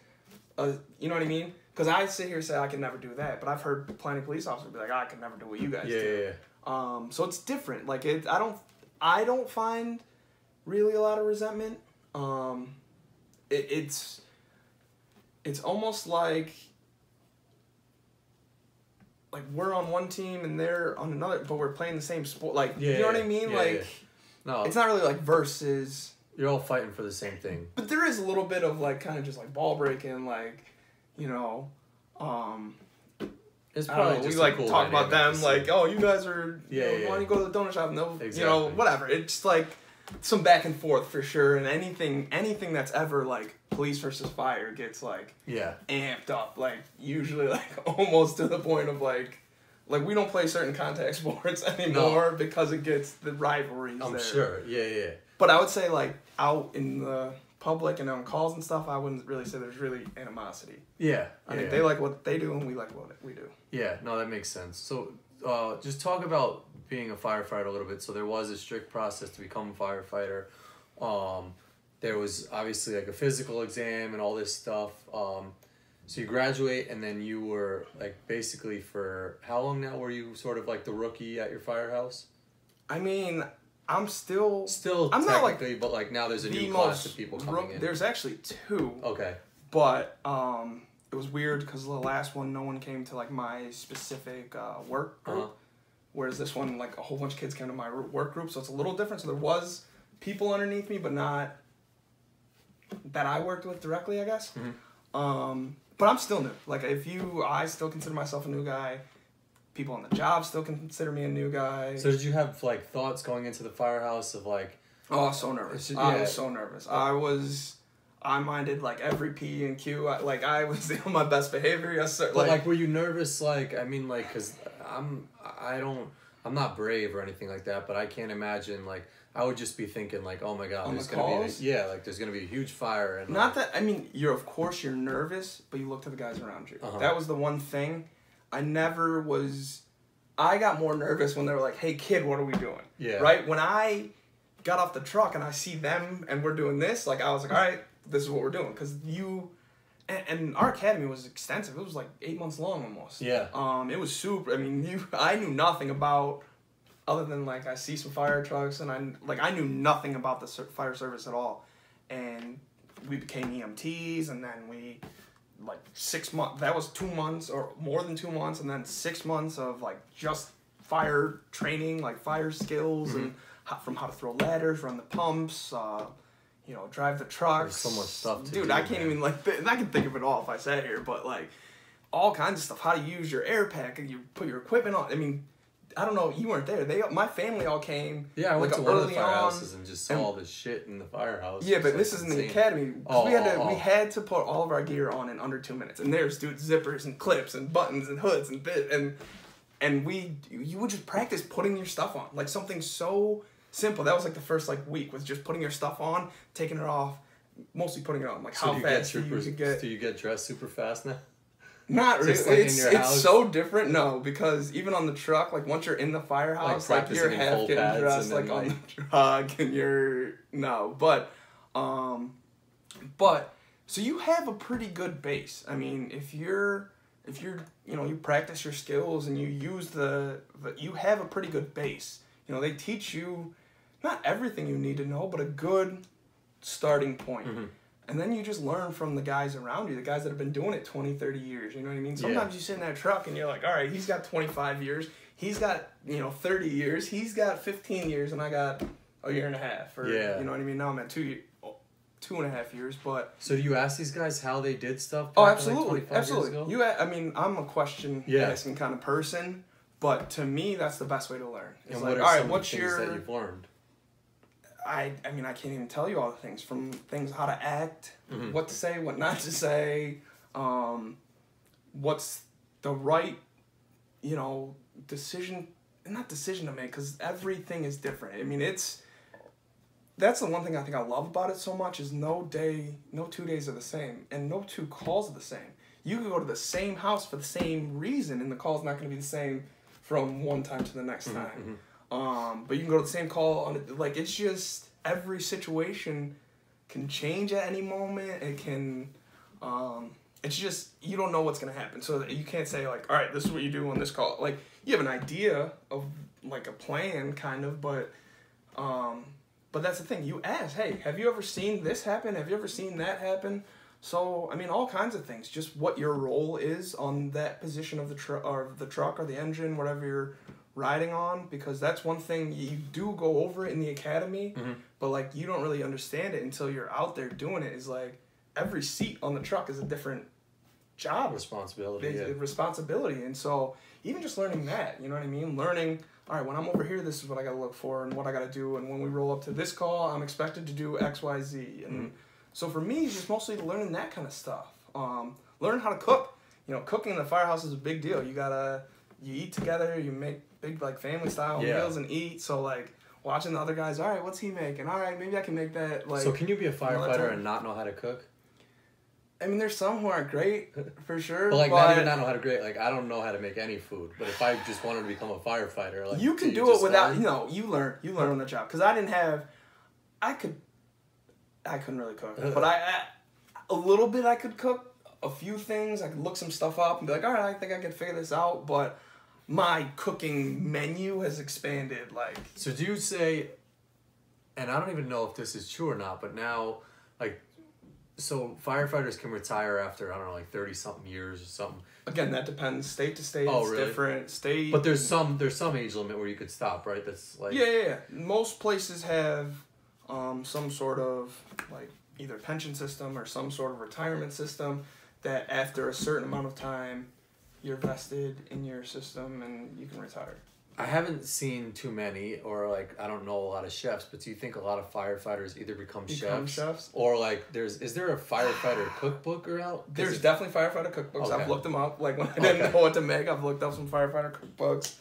you know what I mean? Because I sit here and say I can never do that, but I've heard plenty of police officers be like, I can never do what you guys do. So it's different. Like I don't find really a lot of resentment. It's almost like we're on one team and they're on another, but we're playing the same sport. Like, you know what I mean? No, it's not really like versus. You're all fighting for the same thing. But there is a little bit of like kind of just like ball breaking, like, you know, it's probably just we like cool talk about them like, oh, you guys are, why don't you go to the donut shop? No, exactly. You know, whatever. It's like some back and forth for sure, and anything that's ever like police versus fire gets like amped up, like usually like almost to the point of like we don't play certain contact sports anymore because it gets the rivalries. I'm there. sure, yeah. But I would say like out in the public and on calls and stuff, I wouldn't really say there's really animosity. I think they like what they do and we like what we do. Yeah, no, that makes sense. So just talk about being a firefighter a little bit. So there was a strict process to become a firefighter. There was obviously like a physical exam and all this stuff. So you graduate and then you were like basically for how long now were you sort of like the rookie at your firehouse? I mean, I'm still I'm not like, but like now there's a new class of people coming in. There's actually 2. Okay. But it was weird because the last one, no one came to like my specific work group, whereas this one, like a whole bunch of kids came to my work group, so it's a little different. So there was people underneath me, but not that I worked with directly, I guess. But I'm still new. Like I still consider myself a new guy. People on the job still consider me a new guy. So did you have like thoughts going into the firehouse of like? Oh, so nervous. I was so nervous. I minded like every P and Q. I was on my best behavior. But were you nervous? Like, I mean, like, cause I'm not brave or anything like that, but I can't imagine like. I would just be thinking like, oh my god, there's gonna be there's gonna be a huge fire and not that I mean you're nervous, but you look to the guys around you. That was the one thing. I got more nervous when they were like, hey kid, what are we doing? Yeah. Right? When I got off the truck and I see them and we're doing this, like I was like, all right, this is what we're doing. Because and our academy was extensive. It was like 8 months long almost. Yeah. It was super. I mean, I knew nothing about. Other than, like, I see some fire trucks, and I knew nothing about the fire service at all. And we became EMTs, and then we, 6 months, that was 2 months, or more than 2 months, and then 6 months of, just fire training, fire skills, and from how to throw ladders, run the pumps, drive the trucks. There's so much stuff to do. Dude, I can't even, I can think of it all if I sat here, but, all kinds of stuff. How to use your air pack, and you put your equipment on. I mean, I don't know, you weren't there. My family all came. Yeah, I went to one of the firehouses and just saw all this shit in the firehouse. Yeah, but this is in the academy. We had to put all of our gear on in under 2 minutes. And there's zippers and clips and buttons and hoods and you would just practice putting your stuff on. Like something so simple. That was the first week was just putting your stuff on, taking it off, mostly putting it on. So how fast do you get dressed super fast now? Not really. It's so different. No, because even on the truck, once you're in the firehouse, you're half getting dressed on the truck, and you're but so you have a pretty good base. I mean, if you're you practice your skills and you use you have a pretty good base. They teach you not everything you need to know, but a good starting point. And then you just learn from the guys around you, the guys that have been doing it 20, 30 years. You know what I mean? Sometimes you sit in that truck and you're like, all right, he's got 25 years. He's got, 30 years. He's got 15 years, and I got a year and a half. Or, you know what I mean? Now I'm at 2.5 years. But so do you ask these guys how they did stuff? Oh, absolutely. Absolutely. I'm a question asking kind of person. But to me, that's the best way to learn. It's and what are some of the things that you've learned? I can't even tell you all the things, from things how to act, what to say, what not to say, what's the right, decision. not decision to make, because everything is different. I mean, that's the one thing I think I love about it so much is no 2 days are the same, and no 2 calls are the same. You can go to the same house for the same reason, and the call's not going to be the same from one time to the next time. But you can go to the same call on it. Like, it's just every situation can change at any moment. It can, it's just, you don't know what's going to happen. So you can't say like, all right, this is what you do on this call. Like, you have an idea of like a plan kind of, but that's the thing. You ask, hey, have you ever seen this happen? Have you ever seen that happen? So, I mean, all kinds of things. Just what your role is on that position of the truck or the engine, whatever you're riding on, because that's one thing you do go over it in the academy, but like you don't really understand it until you're out there doing it. Is like every seat on the truck is a different job, responsibility, and so even just learning that, you know what I mean? Learning, all right, when I'm over here, this is what I got to look for and what I got to do, and when we roll up to this call, I'm expected to do X, Y, Z, and so for me, it's just mostly learning that kind of stuff. Learning how to cook. You know, cooking in the firehouse is a big deal. You eat together, you make big like family style meals and eat. So like watching the other guys, all right, what's he making? All right, maybe I can make that. Like, so can you be a firefighter and not know how to cook? I mean, there's some who aren't great for sure. But like not even not know how to great. Like I don't know how to make any food. But if I just wanted to become a firefighter, like you can do it without. You learn on the job. Because I couldn't really cook, but a little bit I could cook a few things. I could look some stuff up and be like, all right, I think I can figure this out. But my cooking menu has expanded. Like, so do you say? And I don't even know if this is true or not. But now, like, so firefighters can retire after I don't know, like 30-something years or something. Again, that depends state to state. Oh, it's really? different state. But there's some age limit where you could stop, right? That's like yeah. Most places have some sort of like either pension system or some sort of retirement system that after a certain amount of time you're vested in your system and you can retire. I haven't seen too many, or like I don't know a lot of chefs, but do you think a lot of firefighters either become chefs or like is there a firefighter cookbook or out? There's definitely firefighter cookbooks. Okay. I've looked them up. Like when I didn't know what to make, I've looked up some firefighter cookbooks.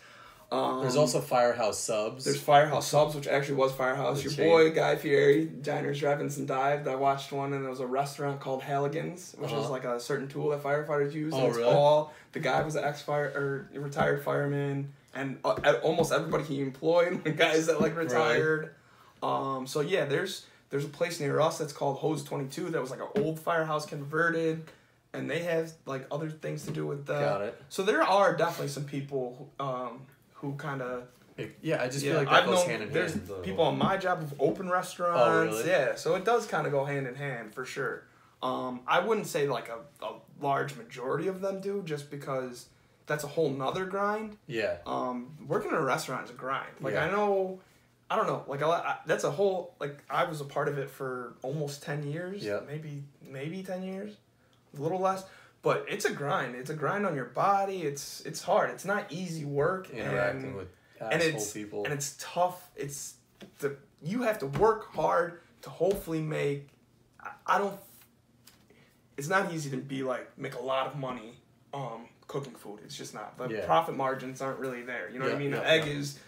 There's also Firehouse Subs. There's Firehouse Subs, which actually was Firehouse. Your boy, Guy Fieri, Diners, Drive-Ins, and Dive. I watched one, and there was a restaurant called Halligan's, which was like a certain tool that firefighters use. Oh, and really? The guy was an retired fireman, and almost everybody he employed were guys that like retired. Right. So yeah, there's a place near us that's called Hose 22 that was like an old firehouse converted, and they have like other things to do with that. Got it. So there are definitely some people who kind of... Yeah, I just feel like that goes hand in hand. There's people on my job who've opened restaurants. Oh, really? Yeah, so it does kind of go hand in hand, for sure. I wouldn't say like a large majority of them do, just because that's a whole nother grind. Yeah. Working in a restaurant is a grind. Like, I don't know, like that's a whole, like I was a part of it for almost 10 years. Yeah. Maybe 10 years, a little less. But it's a grind. It's a grind on your body. It's hard. It's not easy work. Interacting with asshole people. And it's tough. You have to work hard to hopefully make... It's not easy to make a lot of money cooking food. It's just not. The profit margins aren't really there. You know what I mean? An egg is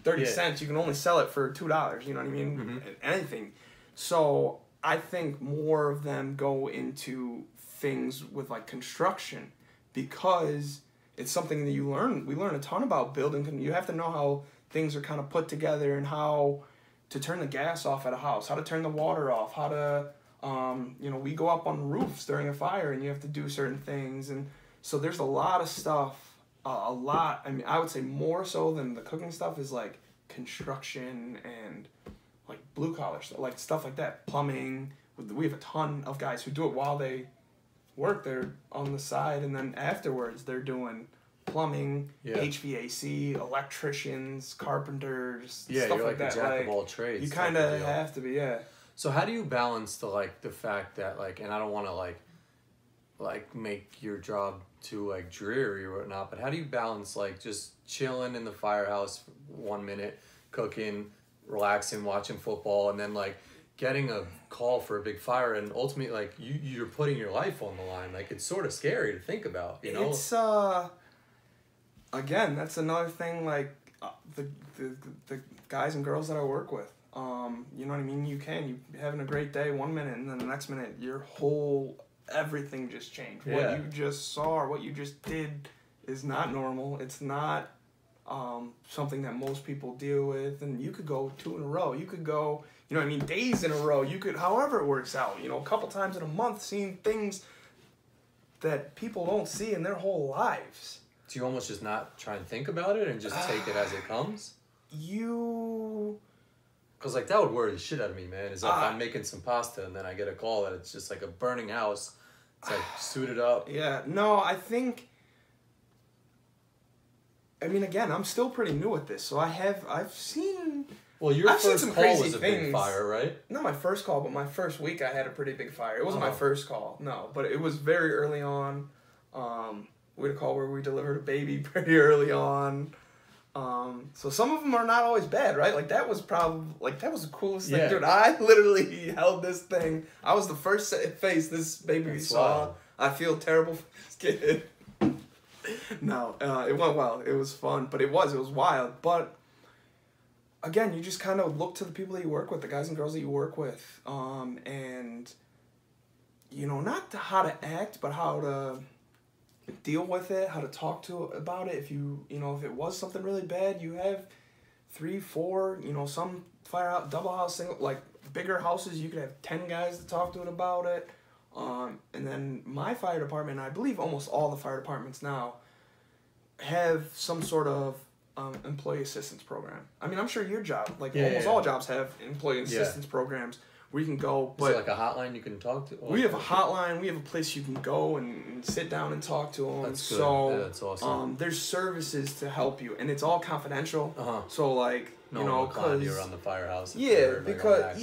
30 cents. You can only sell it for $2. You know what I mean? Mm-hmm. Anything. So I think more of them go into things with like construction, because it's something that you learn. We learn a ton about building. You have to know how things are kind of put together and how to turn the gas off at a house, how to turn the water off, how to, we go up on roofs during a fire and you have to do certain things. And so there's a lot of stuff, I mean, I would say more so than the cooking stuff is like construction and like blue collar stuff, like stuff like that, plumbing. We have a ton of guys who do it while they work there on the side, and then afterwards they're doing plumbing, HVAC, electricians, carpenters, stuff you're like that. A jack of all trades. You kind of have to be, So how do you balance the fact that and I don't want to make your job too dreary or whatnot, but how do you balance just chilling in the firehouse 1 minute, cooking, relaxing, watching football, and then getting a call for a big fire, and ultimately you're putting your life on the line? It's sort of scary to think about, you know? again, that's another thing, like, the guys and girls that I work with. You know what I mean? You having a great day 1 minute, and then the next minute, your whole, everything just changed. Yeah. What you just saw, or what you just did is not normal. It's not something that most people deal with. And you could go 2 in a row. You could go, you know what I mean, days in a row. You could, however it works out, you know, a couple times in a month, seeing things that people don't see in their whole lives. Do you almost just not try and think about it and just take it as it comes? Because, like, that would worry the shit out of me, man. Is if I'm making some pasta and then I get a call that it's just, like, a burning house. It's, like, suited up. Yeah. No, I think... I mean, again, I'm still pretty new at this, so I've seen... Well, your first call was a big fire, right? Not my first call, but my first week I had a pretty big fire. It wasn't my first call, no, but it was very early on. We had a call where we delivered a baby pretty early on. So some of them are not always bad, right? Like, that was probably, like, that was the coolest thing. Dude, I literally held this thing. I was the first face this baby saw. Wild. I feel terrible for this kid. No, it went well. It was fun, but it was wild. But again, you just kind of look to the people that you work with, the guys and girls that you work with, and, you know, not how to act, but how to deal with it, how to talk to about it. If you know, if it was something really bad, you have 3, 4, you know, some fire out, double house, single, like bigger houses, you could have 10 guys to talk to it about it. And then my fire department, I believe almost all the fire departments now have some sort of employee assistance program. I mean, I'm sure your job, like all jobs have employee assistance programs where you can go. But is there like a hotline you can talk to? We have a hotline. We have a place you can go and sit down and talk to them. That's good. So yeah, that's awesome. There's services to help you, and it's all confidential. So like, no, you know, because you around the firehouse. Because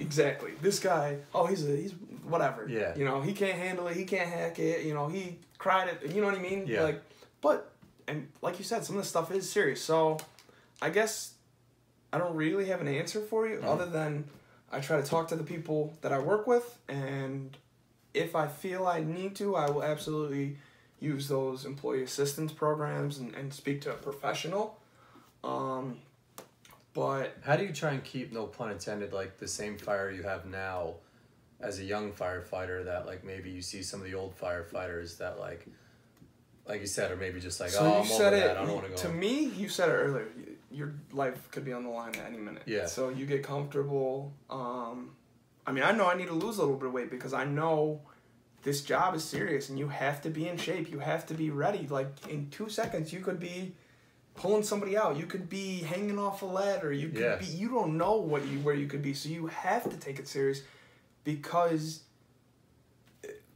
exactly. This guy, he's whatever. Yeah. You know, he can't handle it. He can't hack it. You know, he cried it. You know what I mean? Yeah. Like, but and like you said, some of this stuff is serious. So, I guess I don't really have an answer for you other than I try to talk to the people that I work with, and if I feel I need to, I will absolutely use those employee assistance programs and speak to a professional. But how do you try and keep, no pun intended, like the same fire you have now as a young firefighter that, like, maybe you see some of the old firefighters that, like you said, or maybe just like, so I'm over that, I don't want to go. To me, you said it earlier, your life could be on the line at any minute. Yeah. So you get comfortable. I mean, I know I need to lose a little bit of weight because I know this job is serious and you have to be in shape. You have to be ready. Like, in 2 seconds, you could be pulling somebody out. You could be hanging off a ladder. You could be, you don't know where you could be. So you have to take it serious because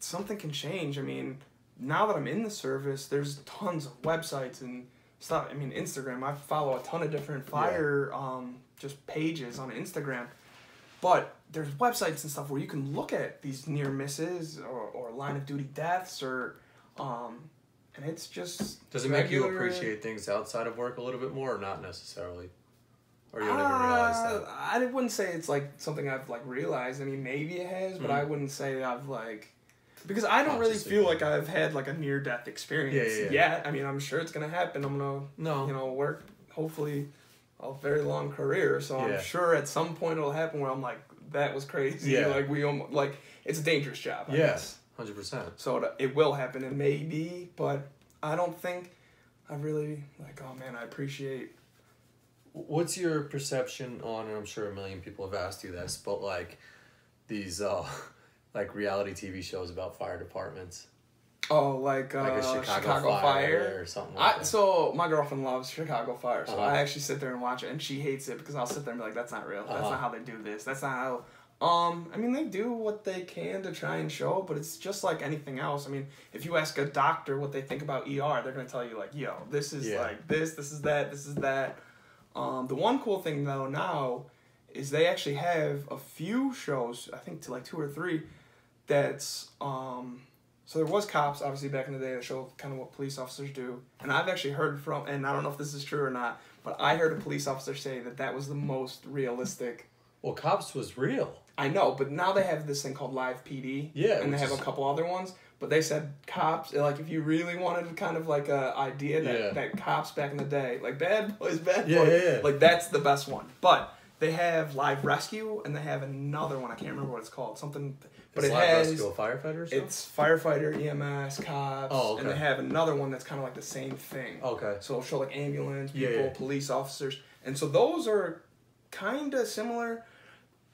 something can change. I mean, now that I'm in the service, there's tons of websites and stuff. I mean, Instagram, I follow a ton of different fire just pages on Instagram. But there's websites and stuff where you can look at these near misses or line of duty deaths or and it's just... Does it make you appreciate things outside of work a little bit more or not necessarily? Or you don't even realize that? I wouldn't say it's like something I've like realized. I mean, maybe it has, but I wouldn't say I've like... Because I don't really feel like I've had like a near-death experience yet. I mean, I'm sure it's going to happen. I'm going to work, hopefully, a very long career. So I'm sure at some point it'll happen where I'm like, that was crazy. Yeah. Like, it's a dangerous job, I guess. 100%. So it will happen, and maybe, but I don't think I really, like, oh man, I appreciate... What's your perception on, and I'm sure a million people have asked you this, but like these like reality TV shows about fire departments? Oh, like a Chicago Fire or something like that. So my girlfriend loves Chicago Fire, so I actually sit there and watch it, and she hates it because I'll sit there and be like, that's not real. That's not how they do this. That's not how... I mean, they do what they can to try and show, but it's just like anything else. I mean, if you ask a doctor what they think about ER, they're going to tell you, like, yo, this is like this is that, this is that. The one cool thing, though, now is they actually have a few shows, I think to like 2 or 3, that's... So there was Cops, obviously, back in the day that show kind of what police officers do. And I've actually heard from, and I don't know if this is true or not, but I heard a police officer say that was the most realistic. Well, Cops was real. I know, but now they have this thing called Live PD. Yeah. And they have a couple other ones. But they said cops, like, if you really wanted kind of like a idea that cops back in the day, like Bad Boys, like, that's the best one. But they have Live Rescue, and they have another one. I can't remember what it's called. Something, but it Live has Rescue a firefighter or something? It's firefighter, EMS, cops, and they have another one that's kind of like the same thing. Okay. So it'll show like ambulance people, police officers, and so those are kind of similar.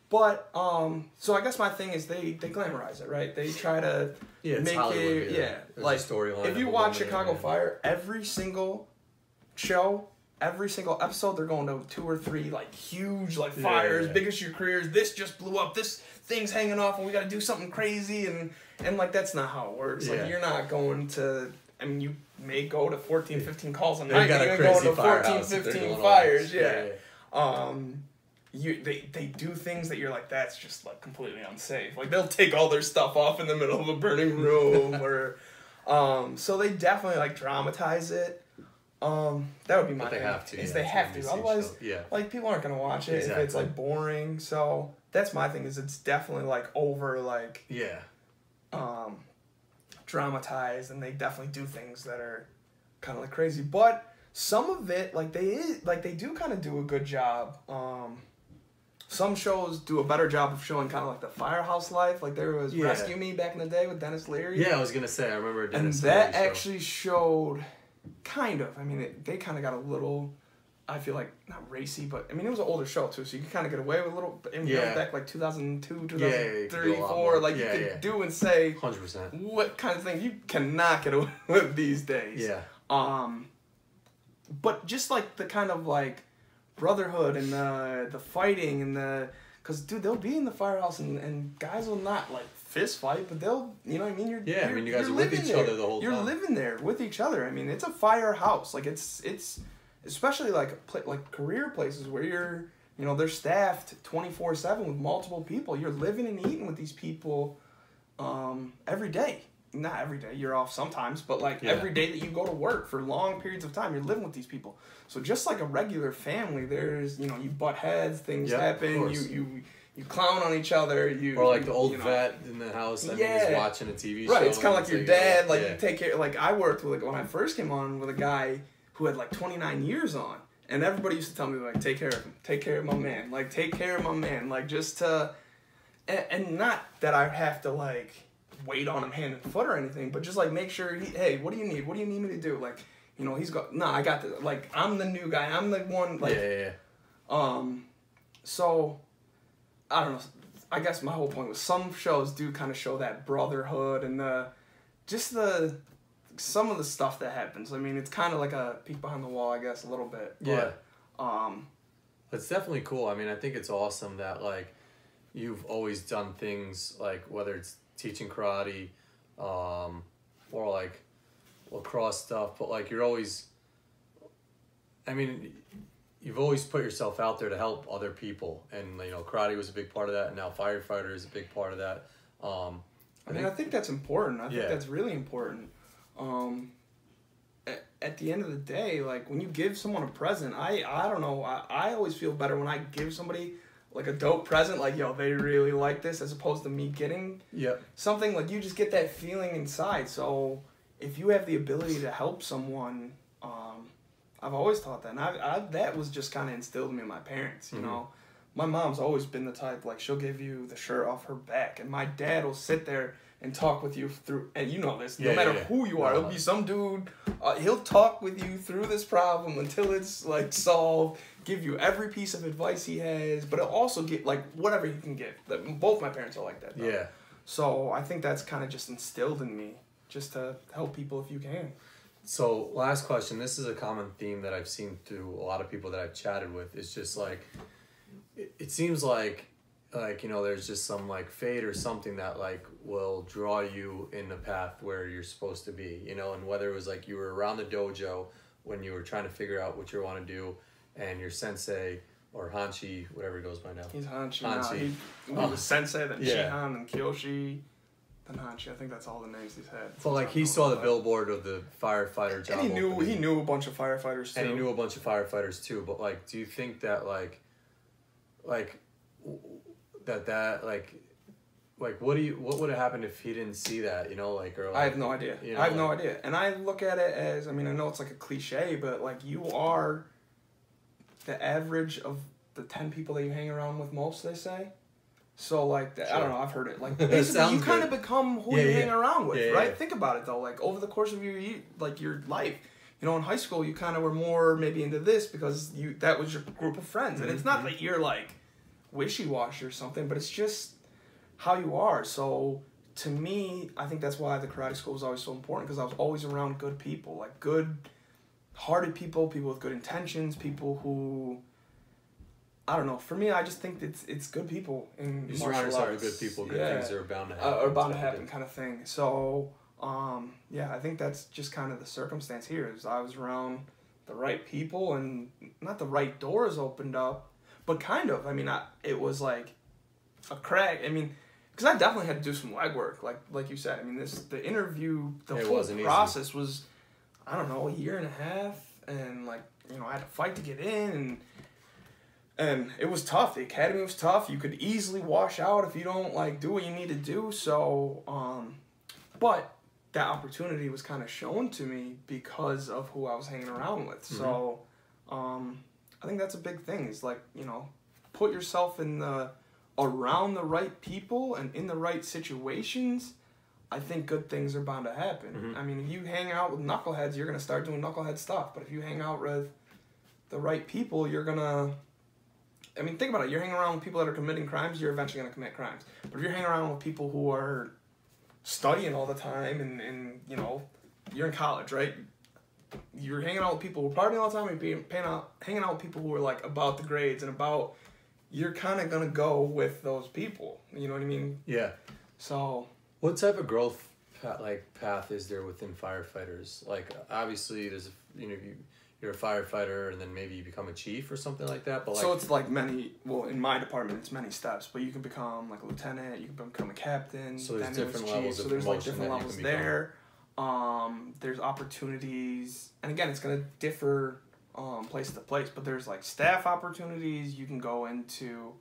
But so I guess my thing is they glamorize it, right? They try to make it like storyline. If you watch Chicago Fire, every single show, every single episode, they're going to 2 or 3 like huge like fires, biggest of your careers. This just blew up. This thing's hanging off, and we got to do something crazy. And like that's not how it works. Like you're not going to. I mean, you may go to 14, 15 calls a night. You're going to 14, 15 fires. They do things that you're like, that's just like completely unsafe. Like they'll take all their stuff off in the middle of a burning room or so they definitely like dramatize it. That would be my thing. They have to. They have to. Otherwise, like people aren't gonna watch it if it's like boring. So that's my thing. Is it's definitely like over like dramatized, and they definitely do things that are kind of like crazy. But some of it, like they do kind of do a good job. Some shows do a better job of showing kind of like the firehouse life. Like there was Rescue Me back in the day with Dennis Leary. Yeah, I was gonna say I remember Dennis Leary. And that actually showed kind of. I mean, they kind of got a little. I feel like not racy, but I mean it was an older show too, so you could kind of get away with a little. I mean, back like 2002, 2003, 4, like you could do and say 100% what kind of thing you cannot get away with these days. Yeah. But just like the kind of like brotherhood and the fighting and because dude, they'll be in the firehouse and guys will not like fist fight, but they'll, you know what I mean? You guys are with each other the whole time. You're living there with each other. I mean, it's a firehouse. Like it's especially like career places where you're, you know, they're staffed 24/7 with multiple people. You're living and eating with these people every day. Not every day, you're off sometimes, but like every day that you go to work for long periods of time, you're living with these people. So just like a regular family, there's, you know, you butt heads, things happen, you clown on each other, or like the old vet in the house that was watching a TV show. Right, it's kind of like your dad, like you take care. Like I worked with, like when I first came on with a guy who had like 29 years on, and everybody used to tell me like, take care of him, take care of my man, like take care of my man, like just to, and not that I have to like wait on him hand and foot or anything, but just like make sure hey, what do you need me to do, like, you know, he's got I got this, like I'm the new guy, I'm the one, like so I don't know, I guess my whole point was some shows do kind of show that brotherhood and some of the stuff that happens. I mean, it's kind of like a peek behind the wall, I guess, a little bit, but it's definitely cool. I mean, I think it's awesome that like you've always done things like whether it's teaching karate, or like lacrosse stuff, but like you're always, I mean, you've always put yourself out there to help other people, and you know, karate was a big part of that, and now Firefighter is a big part of that. I think that's important. I think that's really important. At the end of the day, like when you give someone a present, I don't know, I always feel better when I give somebody like a dope present, like, yo, they really like this, as opposed to me getting something. Like you just get that feeling inside. So if you have the ability to help someone, I've always thought that, and I that was just kind of instilled in me by my parents. You know, my mom's always been the type, like she'll give you the shirt off her back, and my dad will sit there and talk with you through, and you know this, no matter who you are, it'll be some dude, he'll talk with you through this problem until it's like solved, give you every piece of advice he has, but he'll also get like whatever he can give. Both my parents are like that though. Yeah. So I think that's kind of just instilled in me, just to help people if you can. So last question, this is a common theme that I've seen through a lot of people that I've chatted with. It's just like, it seems like, you know, there's just some like fate or something that like will draw you in the path where you're supposed to be, you know, and whether it was like you were around the dojo when you were trying to figure out what you want to do, and your sensei or Hanshi, whatever he goes by now. He's Hanshi now. He was sensei, then Shihan, and Kyoshi, then Hanshi. I think that's all the names he's had. But like he saw the billboard of the firefighter job. And he knew a bunch of firefighters too. And he knew a bunch of firefighters too. But like, do you think that like like, what would have happened if he didn't see that, you know, like, or like, I have no idea. You know, I have no idea. And I look at it as, I mean, I know it's like a cliche, but like you are the average of the 10 people that you hang around with most, they say. So like, I don't know, I've heard it. Like, basically, you kind of become who you hang around with, right? Think about it though. Like over the course of your life, you know, in high school, you kind of were more maybe into this because that was your group of friends, and it's not that you're like wishy-washy or something, but it's just how you are. So to me, I think that's why the karate school was always so important, because I was always around good people, like good-hearted people with good intentions, people who, I don't know. For me, I just think it's good people in martial arts. You surround yourself with good people. Good things are bound to happen. Are bound to happen, kind of thing. So, I think that's just kind of the circumstance here. Is I was around the right people, and not the right doors opened up, but kind of. I mean, it was like a crack. I mean, because I definitely had to do some legwork, like you said. I mean, the interview, the whole process was, I don't know, a year and a half, and like, you know, I had to fight to get in, and it was tough. The academy was tough. You could easily wash out if you don't like do what you need to do. So, but that opportunity was kind of shown to me because of who I was hanging around with. Mm-hmm. So, I think that's a big thing. Is like, you know, put yourself around the right people and in the right situations. I think good things are bound to happen. Mm-hmm. I mean, if you hang out with knuckleheads, you're gonna start doing knucklehead stuff. But if you hang out with the right people, you're gonna. I mean, think about it. You're hanging around with people that are committing crimes, you're eventually going to commit crimes. But if you're hanging around with people who are studying all the time and you know, you're in college, right? You're hanging out with people who are partying all the time, and hanging out with people who are, like, about the grades and about... You're kind of going to go with those people. You know what I mean? Yeah. So... What type of growth, path is there within firefighters? Like, obviously, there's, you know, you're a firefighter, and then maybe you become a chief or something like that. But like, so it's like in my department, it's many steps. But you can become like a lieutenant, you can become a captain. So there's different levels of promotion. So there's like different levels there. There's opportunities, and again, it's gonna differ place to place. But there's like staff opportunities. You can go into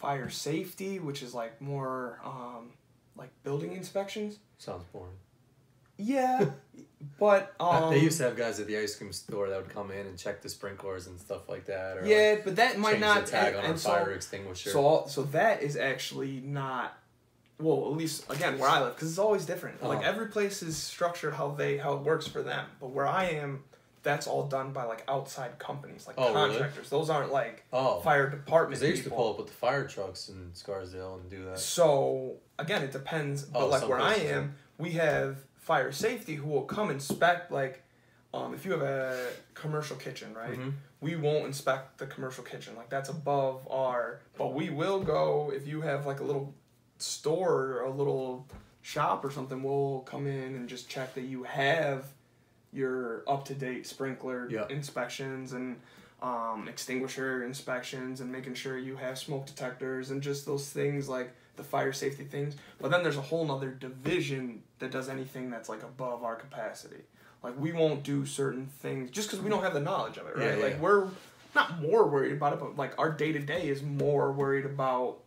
fire safety, which is like more like building inspections. Sounds boring. Yeah, but they used to have guys at the ice cream store that would come in and check the sprinklers and stuff like that. Or yeah, like but that might not the tag on a fire extinguisher. So that is actually not. Well, at least again where I live, because it's always different. Like every place is structured how it works for them. But where I am, that's all done by like outside companies, like contractors. Really? Those aren't like fire department. Because they used to pull up with the fire trucks in Scarsdale and do that. So again, it depends. But like where I am, we have fire safety who will come inspect, like, if you have a commercial kitchen, right? Mm-hmm. We won't inspect the commercial kitchen. Like, that's above but we will go, if you have, like, a little store or a little shop or something, we'll come in and just check that you have your up-to-date sprinkler inspections and extinguisher inspections and making sure you have smoke detectors and just those things, like, the fire safety things. But then there's a whole nother division that does anything that's like above our capacity. Like, we won't do certain things just because we don't have the knowledge of it, right? Like, we're not more worried about it, but like our day-to-day is more worried about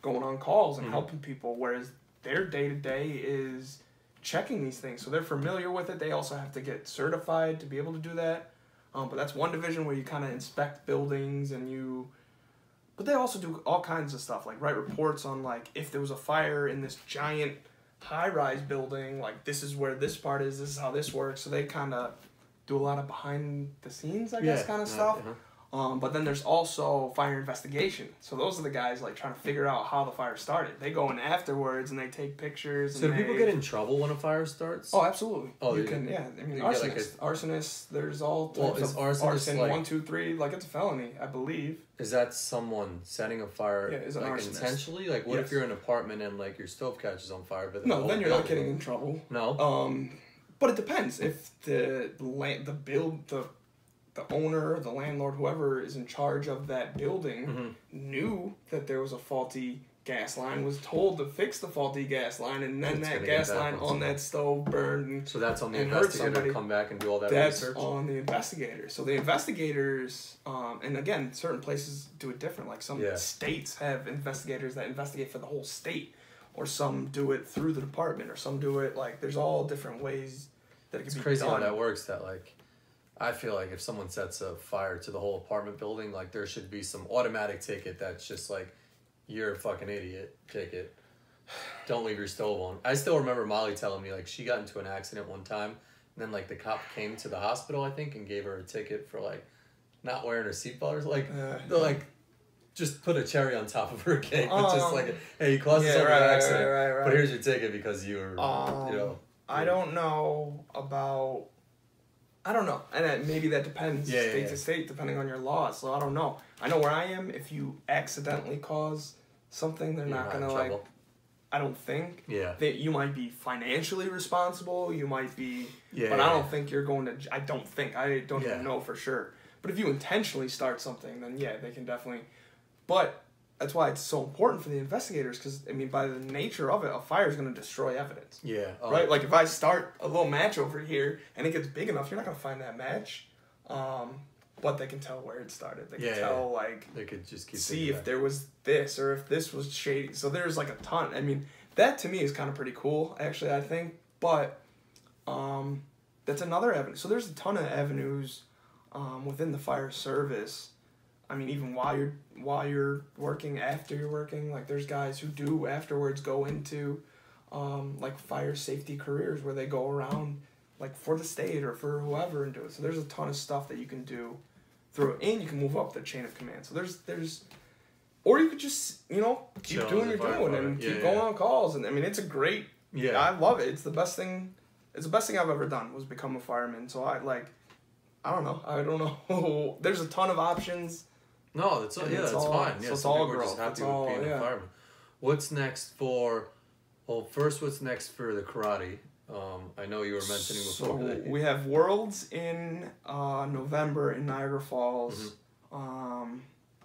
going on calls and helping people, whereas their day-to-day is checking these things. So they're familiar with it. They also have to get certified to be able to do that. But that's one division where you kind of inspect buildings but they also do all kinds of stuff, like write reports on, like, if there was a fire in this giant high-rise building, like, this is where this part is, this is how this works. So they kind of do a lot of behind-the-scenes, I guess, kind of stuff. But then there's also fire investigation. So those are the guys, like, trying to figure out how the fire started. They go in afterwards, and they take pictures. So do people get in trouble when a fire starts? Oh, absolutely. Oh, you can, yeah. I mean, arsonists, there's all types of arson, like, 1, 2, 3. Like, it's a felony, I believe. Is that someone setting a fire, like, intentionally? Like, what if you're in an apartment and, like, your stove catches on fire? But no, then you're not getting in trouble. No? But it depends. If the owner, the landlord, whoever is in charge of that building knew that there was a faulty gas line was told to fix the faulty gas line, and then that gas line on that stove burned. And, so that's on the investigator to come back and do all that research? That's on the investigator. So the investigators, and again, certain places do it different. Like some states have investigators that investigate for the whole state, or some do it through the department, or some do it, like, there's all different ways that it can be done. It's crazy how that works, that, like, I feel like if someone sets a fire to the whole apartment building, like, there should be some automatic ticket that's just like, you're a fucking idiot, ticket. Don't leave your stove on. I still remember Molly telling me, like, she got into an accident one time, and then, like, the cop came to the hospital, I think, and gave her a ticket for, like, not wearing her seatbelt. Like, they're like, just put a cherry on top of her cake. It's just like, hey, you caused an accident, right. But here's your ticket because you were, you know. I don't know about... I don't know, and maybe that depends state to state, depending on your laws. So I don't know. I know where I am. If you accidentally cause something, they're not gonna, like. I don't think. Yeah. That you might be financially responsible. You might be. Yeah. But I don't think you're going to. I don't think. I don't even know for sure. But if you intentionally start something, then they can definitely. But that's why it's so important for the investigators, because, I mean, by the nature of it, a fire is going to destroy evidence. Yeah. Right? Like, if I start a little match over here and it gets big enough, you're not going to find that match. But they can tell where it started. They can tell, like... They could just keep see if there was this or if this was shady. So there's, like, a ton. I mean, that, to me, is kind of pretty cool, actually, I think. But that's another avenue. So there's a ton of avenues within the fire service. I mean, even while you're working, after you're working, like, there's guys who do afterwards go into, like, fire safety careers where they go around, like, for the state or for whoever and do it. So there's a ton of stuff that you can do through it, and you can move up the chain of command. So there's, or you could just, you know, keep doing what you're doing and keep going on calls. And, I mean, it's a great, I love it. It's the best thing I've ever done was become a fireman. So I don't know. There's a ton of options. No, that's fine. So it's all growth. Just happy with being a fireman. What's next for? Well, first, what's next for the karate? I know you were mentioning before. So we have Worlds in November in Niagara Falls. Mm-hmm.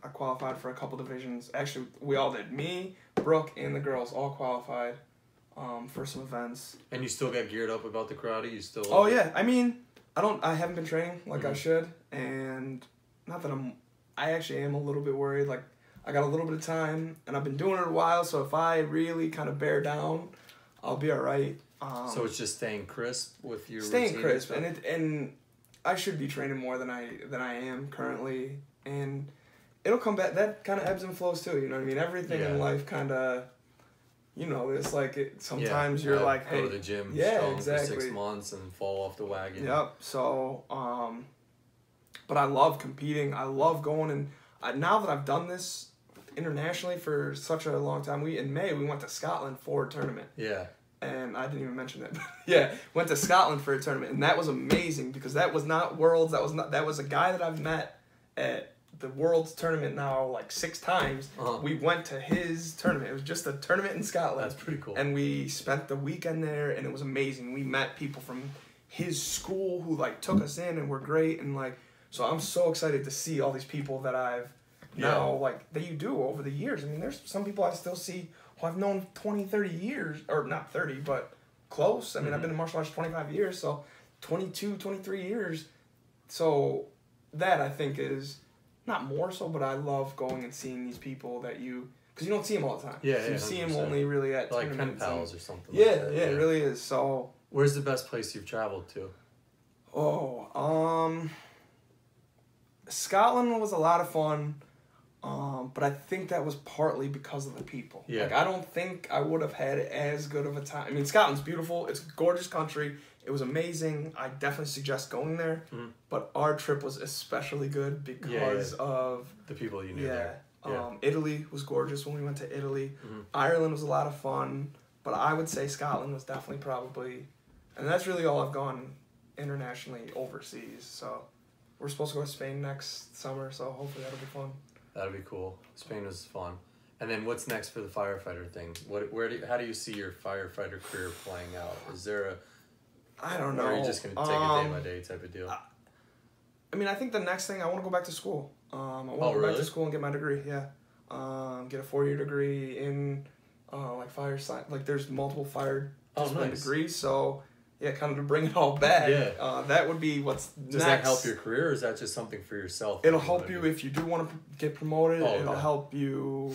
I qualified for a couple divisions. Actually, we all did. Me, Brooke, and the girls all qualified for some events. And you still get geared up about the karate? You still? Oh yeah. I mean, I haven't been training like I should, and not that I actually am a little bit worried. Like, I got a little bit of time, and I've been doing it a while, so if I really kind of bear down, I'll be all right. So it's just staying crisp with your staying crisp, and I should be training more than I am currently, and it'll come back. That kind of ebbs and flows too. You know what I mean? Everything in life kind of, you know, it's like sometimes you're like, hey, go to the gym, exactly, for 6 months and fall off the wagon. Yep. So, but I love competing. I love going, and now that I've done this internationally for such a long time, in May we went to Scotland for a tournament. Yeah. And I didn't even mention that. Went to Scotland for a tournament, and that was amazing because that was not Worlds. That was a guy that I've met at the Worlds tournament now like 6 times. We went to his tournament. It was just a tournament in Scotland. That's pretty cool. And we spent the weekend there, and it was amazing. We met people from his school who like took us in and were great, and like, so I'm so excited to see all these people that I've now like that you do over the years. I mean, there's some people I still see who I've known 20, 30 years, or not 30, but close. I mean, I've been in martial arts 25 years, so 22, 23 years. So that I think is not more so, but I love going and seeing these people that because you don't see them all the time. Yeah, you see them only really at like pen pals or something. Yeah, like that. It really is. So where's the best place you've traveled to? Scotland was a lot of fun. But I think that was partly because of the people. Yeah. Like, I don't think I would have had as good of a time. I mean, Scotland's beautiful. It's a gorgeous country. It was amazing. I definitely suggest going there. Mm-hmm. But our trip was especially good because of the people you knew there. Italy was gorgeous when we went to Italy. Mm-hmm. Ireland was a lot of fun. But I would say Scotland was definitely probably... And that's really all I've gone internationally overseas. So we're supposed to go to Spain next summer, so hopefully that'll be fun. That'll be cool. Spain was fun. And then what's next for the firefighter thing? How do you see your firefighter career playing out? Is there I don't know. Or are you just going to take it day by day type of deal? I mean, I think the next thing, I want to go back to school. I want to go back to school and get my degree, yeah. get a 4-year degree in like fire science. Like there's multiple fire discipline degrees, so yeah, kind of to bring it all back. Yeah. That would be what's Does next. that help your career, or is that just something for yourself? It'll help you if you do want to get promoted. Oh, it'll help you.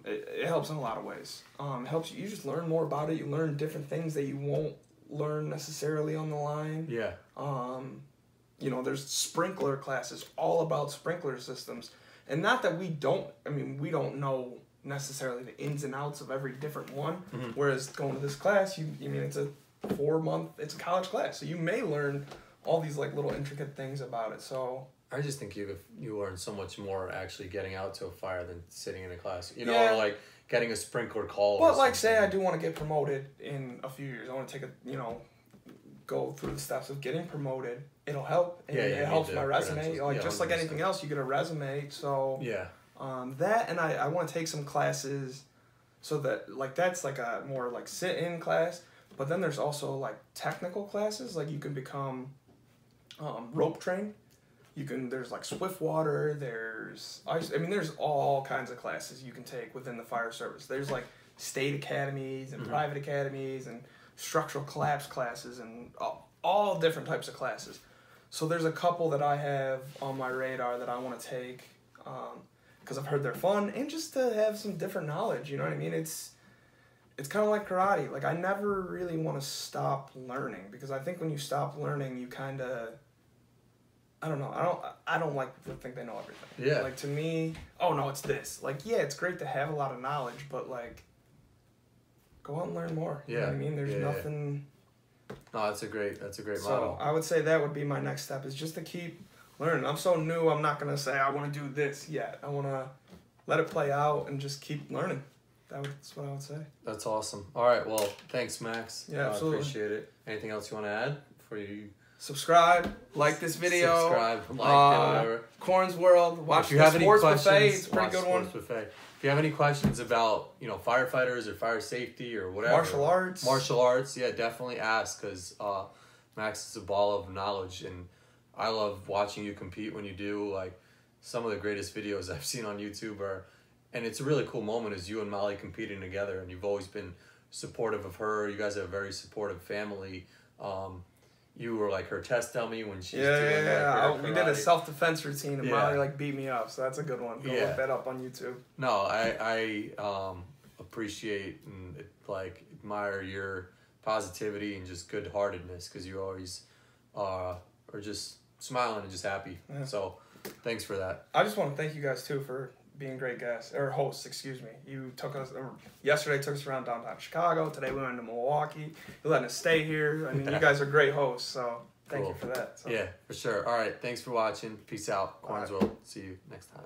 It helps in a lot of ways. It helps you. You just learn more about it. You learn different things that you won't learn necessarily on the line. Yeah. You know, there's sprinkler classes all about sprinkler systems, and not that we don't. I mean, we don't know necessarily the ins and outs of every different one. Mm-hmm. Whereas going to this class, it's a 4-month, it's a college class, so you may learn all these like little intricate things about it. So I just think you learn so much more actually getting out to a fire than sitting in a class. You know, Yeah. or like getting a sprinkler call. But like, say I do want to get promoted in a few years. I want to take go through the steps of getting promoted. It'll help. And it helps my resume. Like just like anything else, you get a resume. So yeah. That, and I want to take some classes, so that like that's like a more like sit-in class. But then there's also like technical classes. Like you can become rope trained. There's like swift water. There's all kinds of classes you can take within the fire service. There's like state academies and private academies and structural collapse classes and all different types of classes. So there's a couple that I have on my radar that I want to take because I've heard they're fun and just to have some different knowledge. You know what I mean? It's kind of like karate. Like I never really want to stop learning, because I think when you stop learning, you kind of, I don't know. I don't like to think they know everything. Yeah. Like to me, oh no, it's this. Like yeah, it's great to have a lot of knowledge, but like, go out and learn more. You know what I mean? There's nothing. No, that's a great model. So I would say that would be my next step, is just to keep learning. I'm so new. I'm not gonna say I want to do this yet. I want to let it play out and just keep learning. That's what I would say. That's awesome. All right. Well, thanks, Max. Yeah, absolutely. Appreciate it. Anything else you want to add before you? Subscribe, like this video. Subscribe, like it, whatever. Corin's World. Watch the Sports Buffet. It's a pretty good one. Buffet. If you have any questions about firefighters or fire safety or whatever, martial arts, yeah, definitely ask, because Max is a ball of knowledge, and I love watching you compete when you do. Like some of the greatest videos I've seen on YouTube and it's a really cool moment, is you and Molly competing together, and you've always been supportive of her. You guys have a very supportive family. You were like her test dummy when she's doing her we did a self-defense routine, and Molly like beat me up, so that's a good one. Go look that up on YouTube. No, I appreciate and admire your positivity and just good-heartedness, because you always are just smiling and just happy. Yeah. So thanks for that. I just want to thank you guys too for being great guests, or hosts, excuse me. You yesterday took us around downtown Chicago. Today we went to Milwaukee. You're letting us stay here. I mean, you guys are great hosts, so thank you for that. So. Yeah, for sure. All right, thanks for watching. Peace out. Corin's World. See you next time.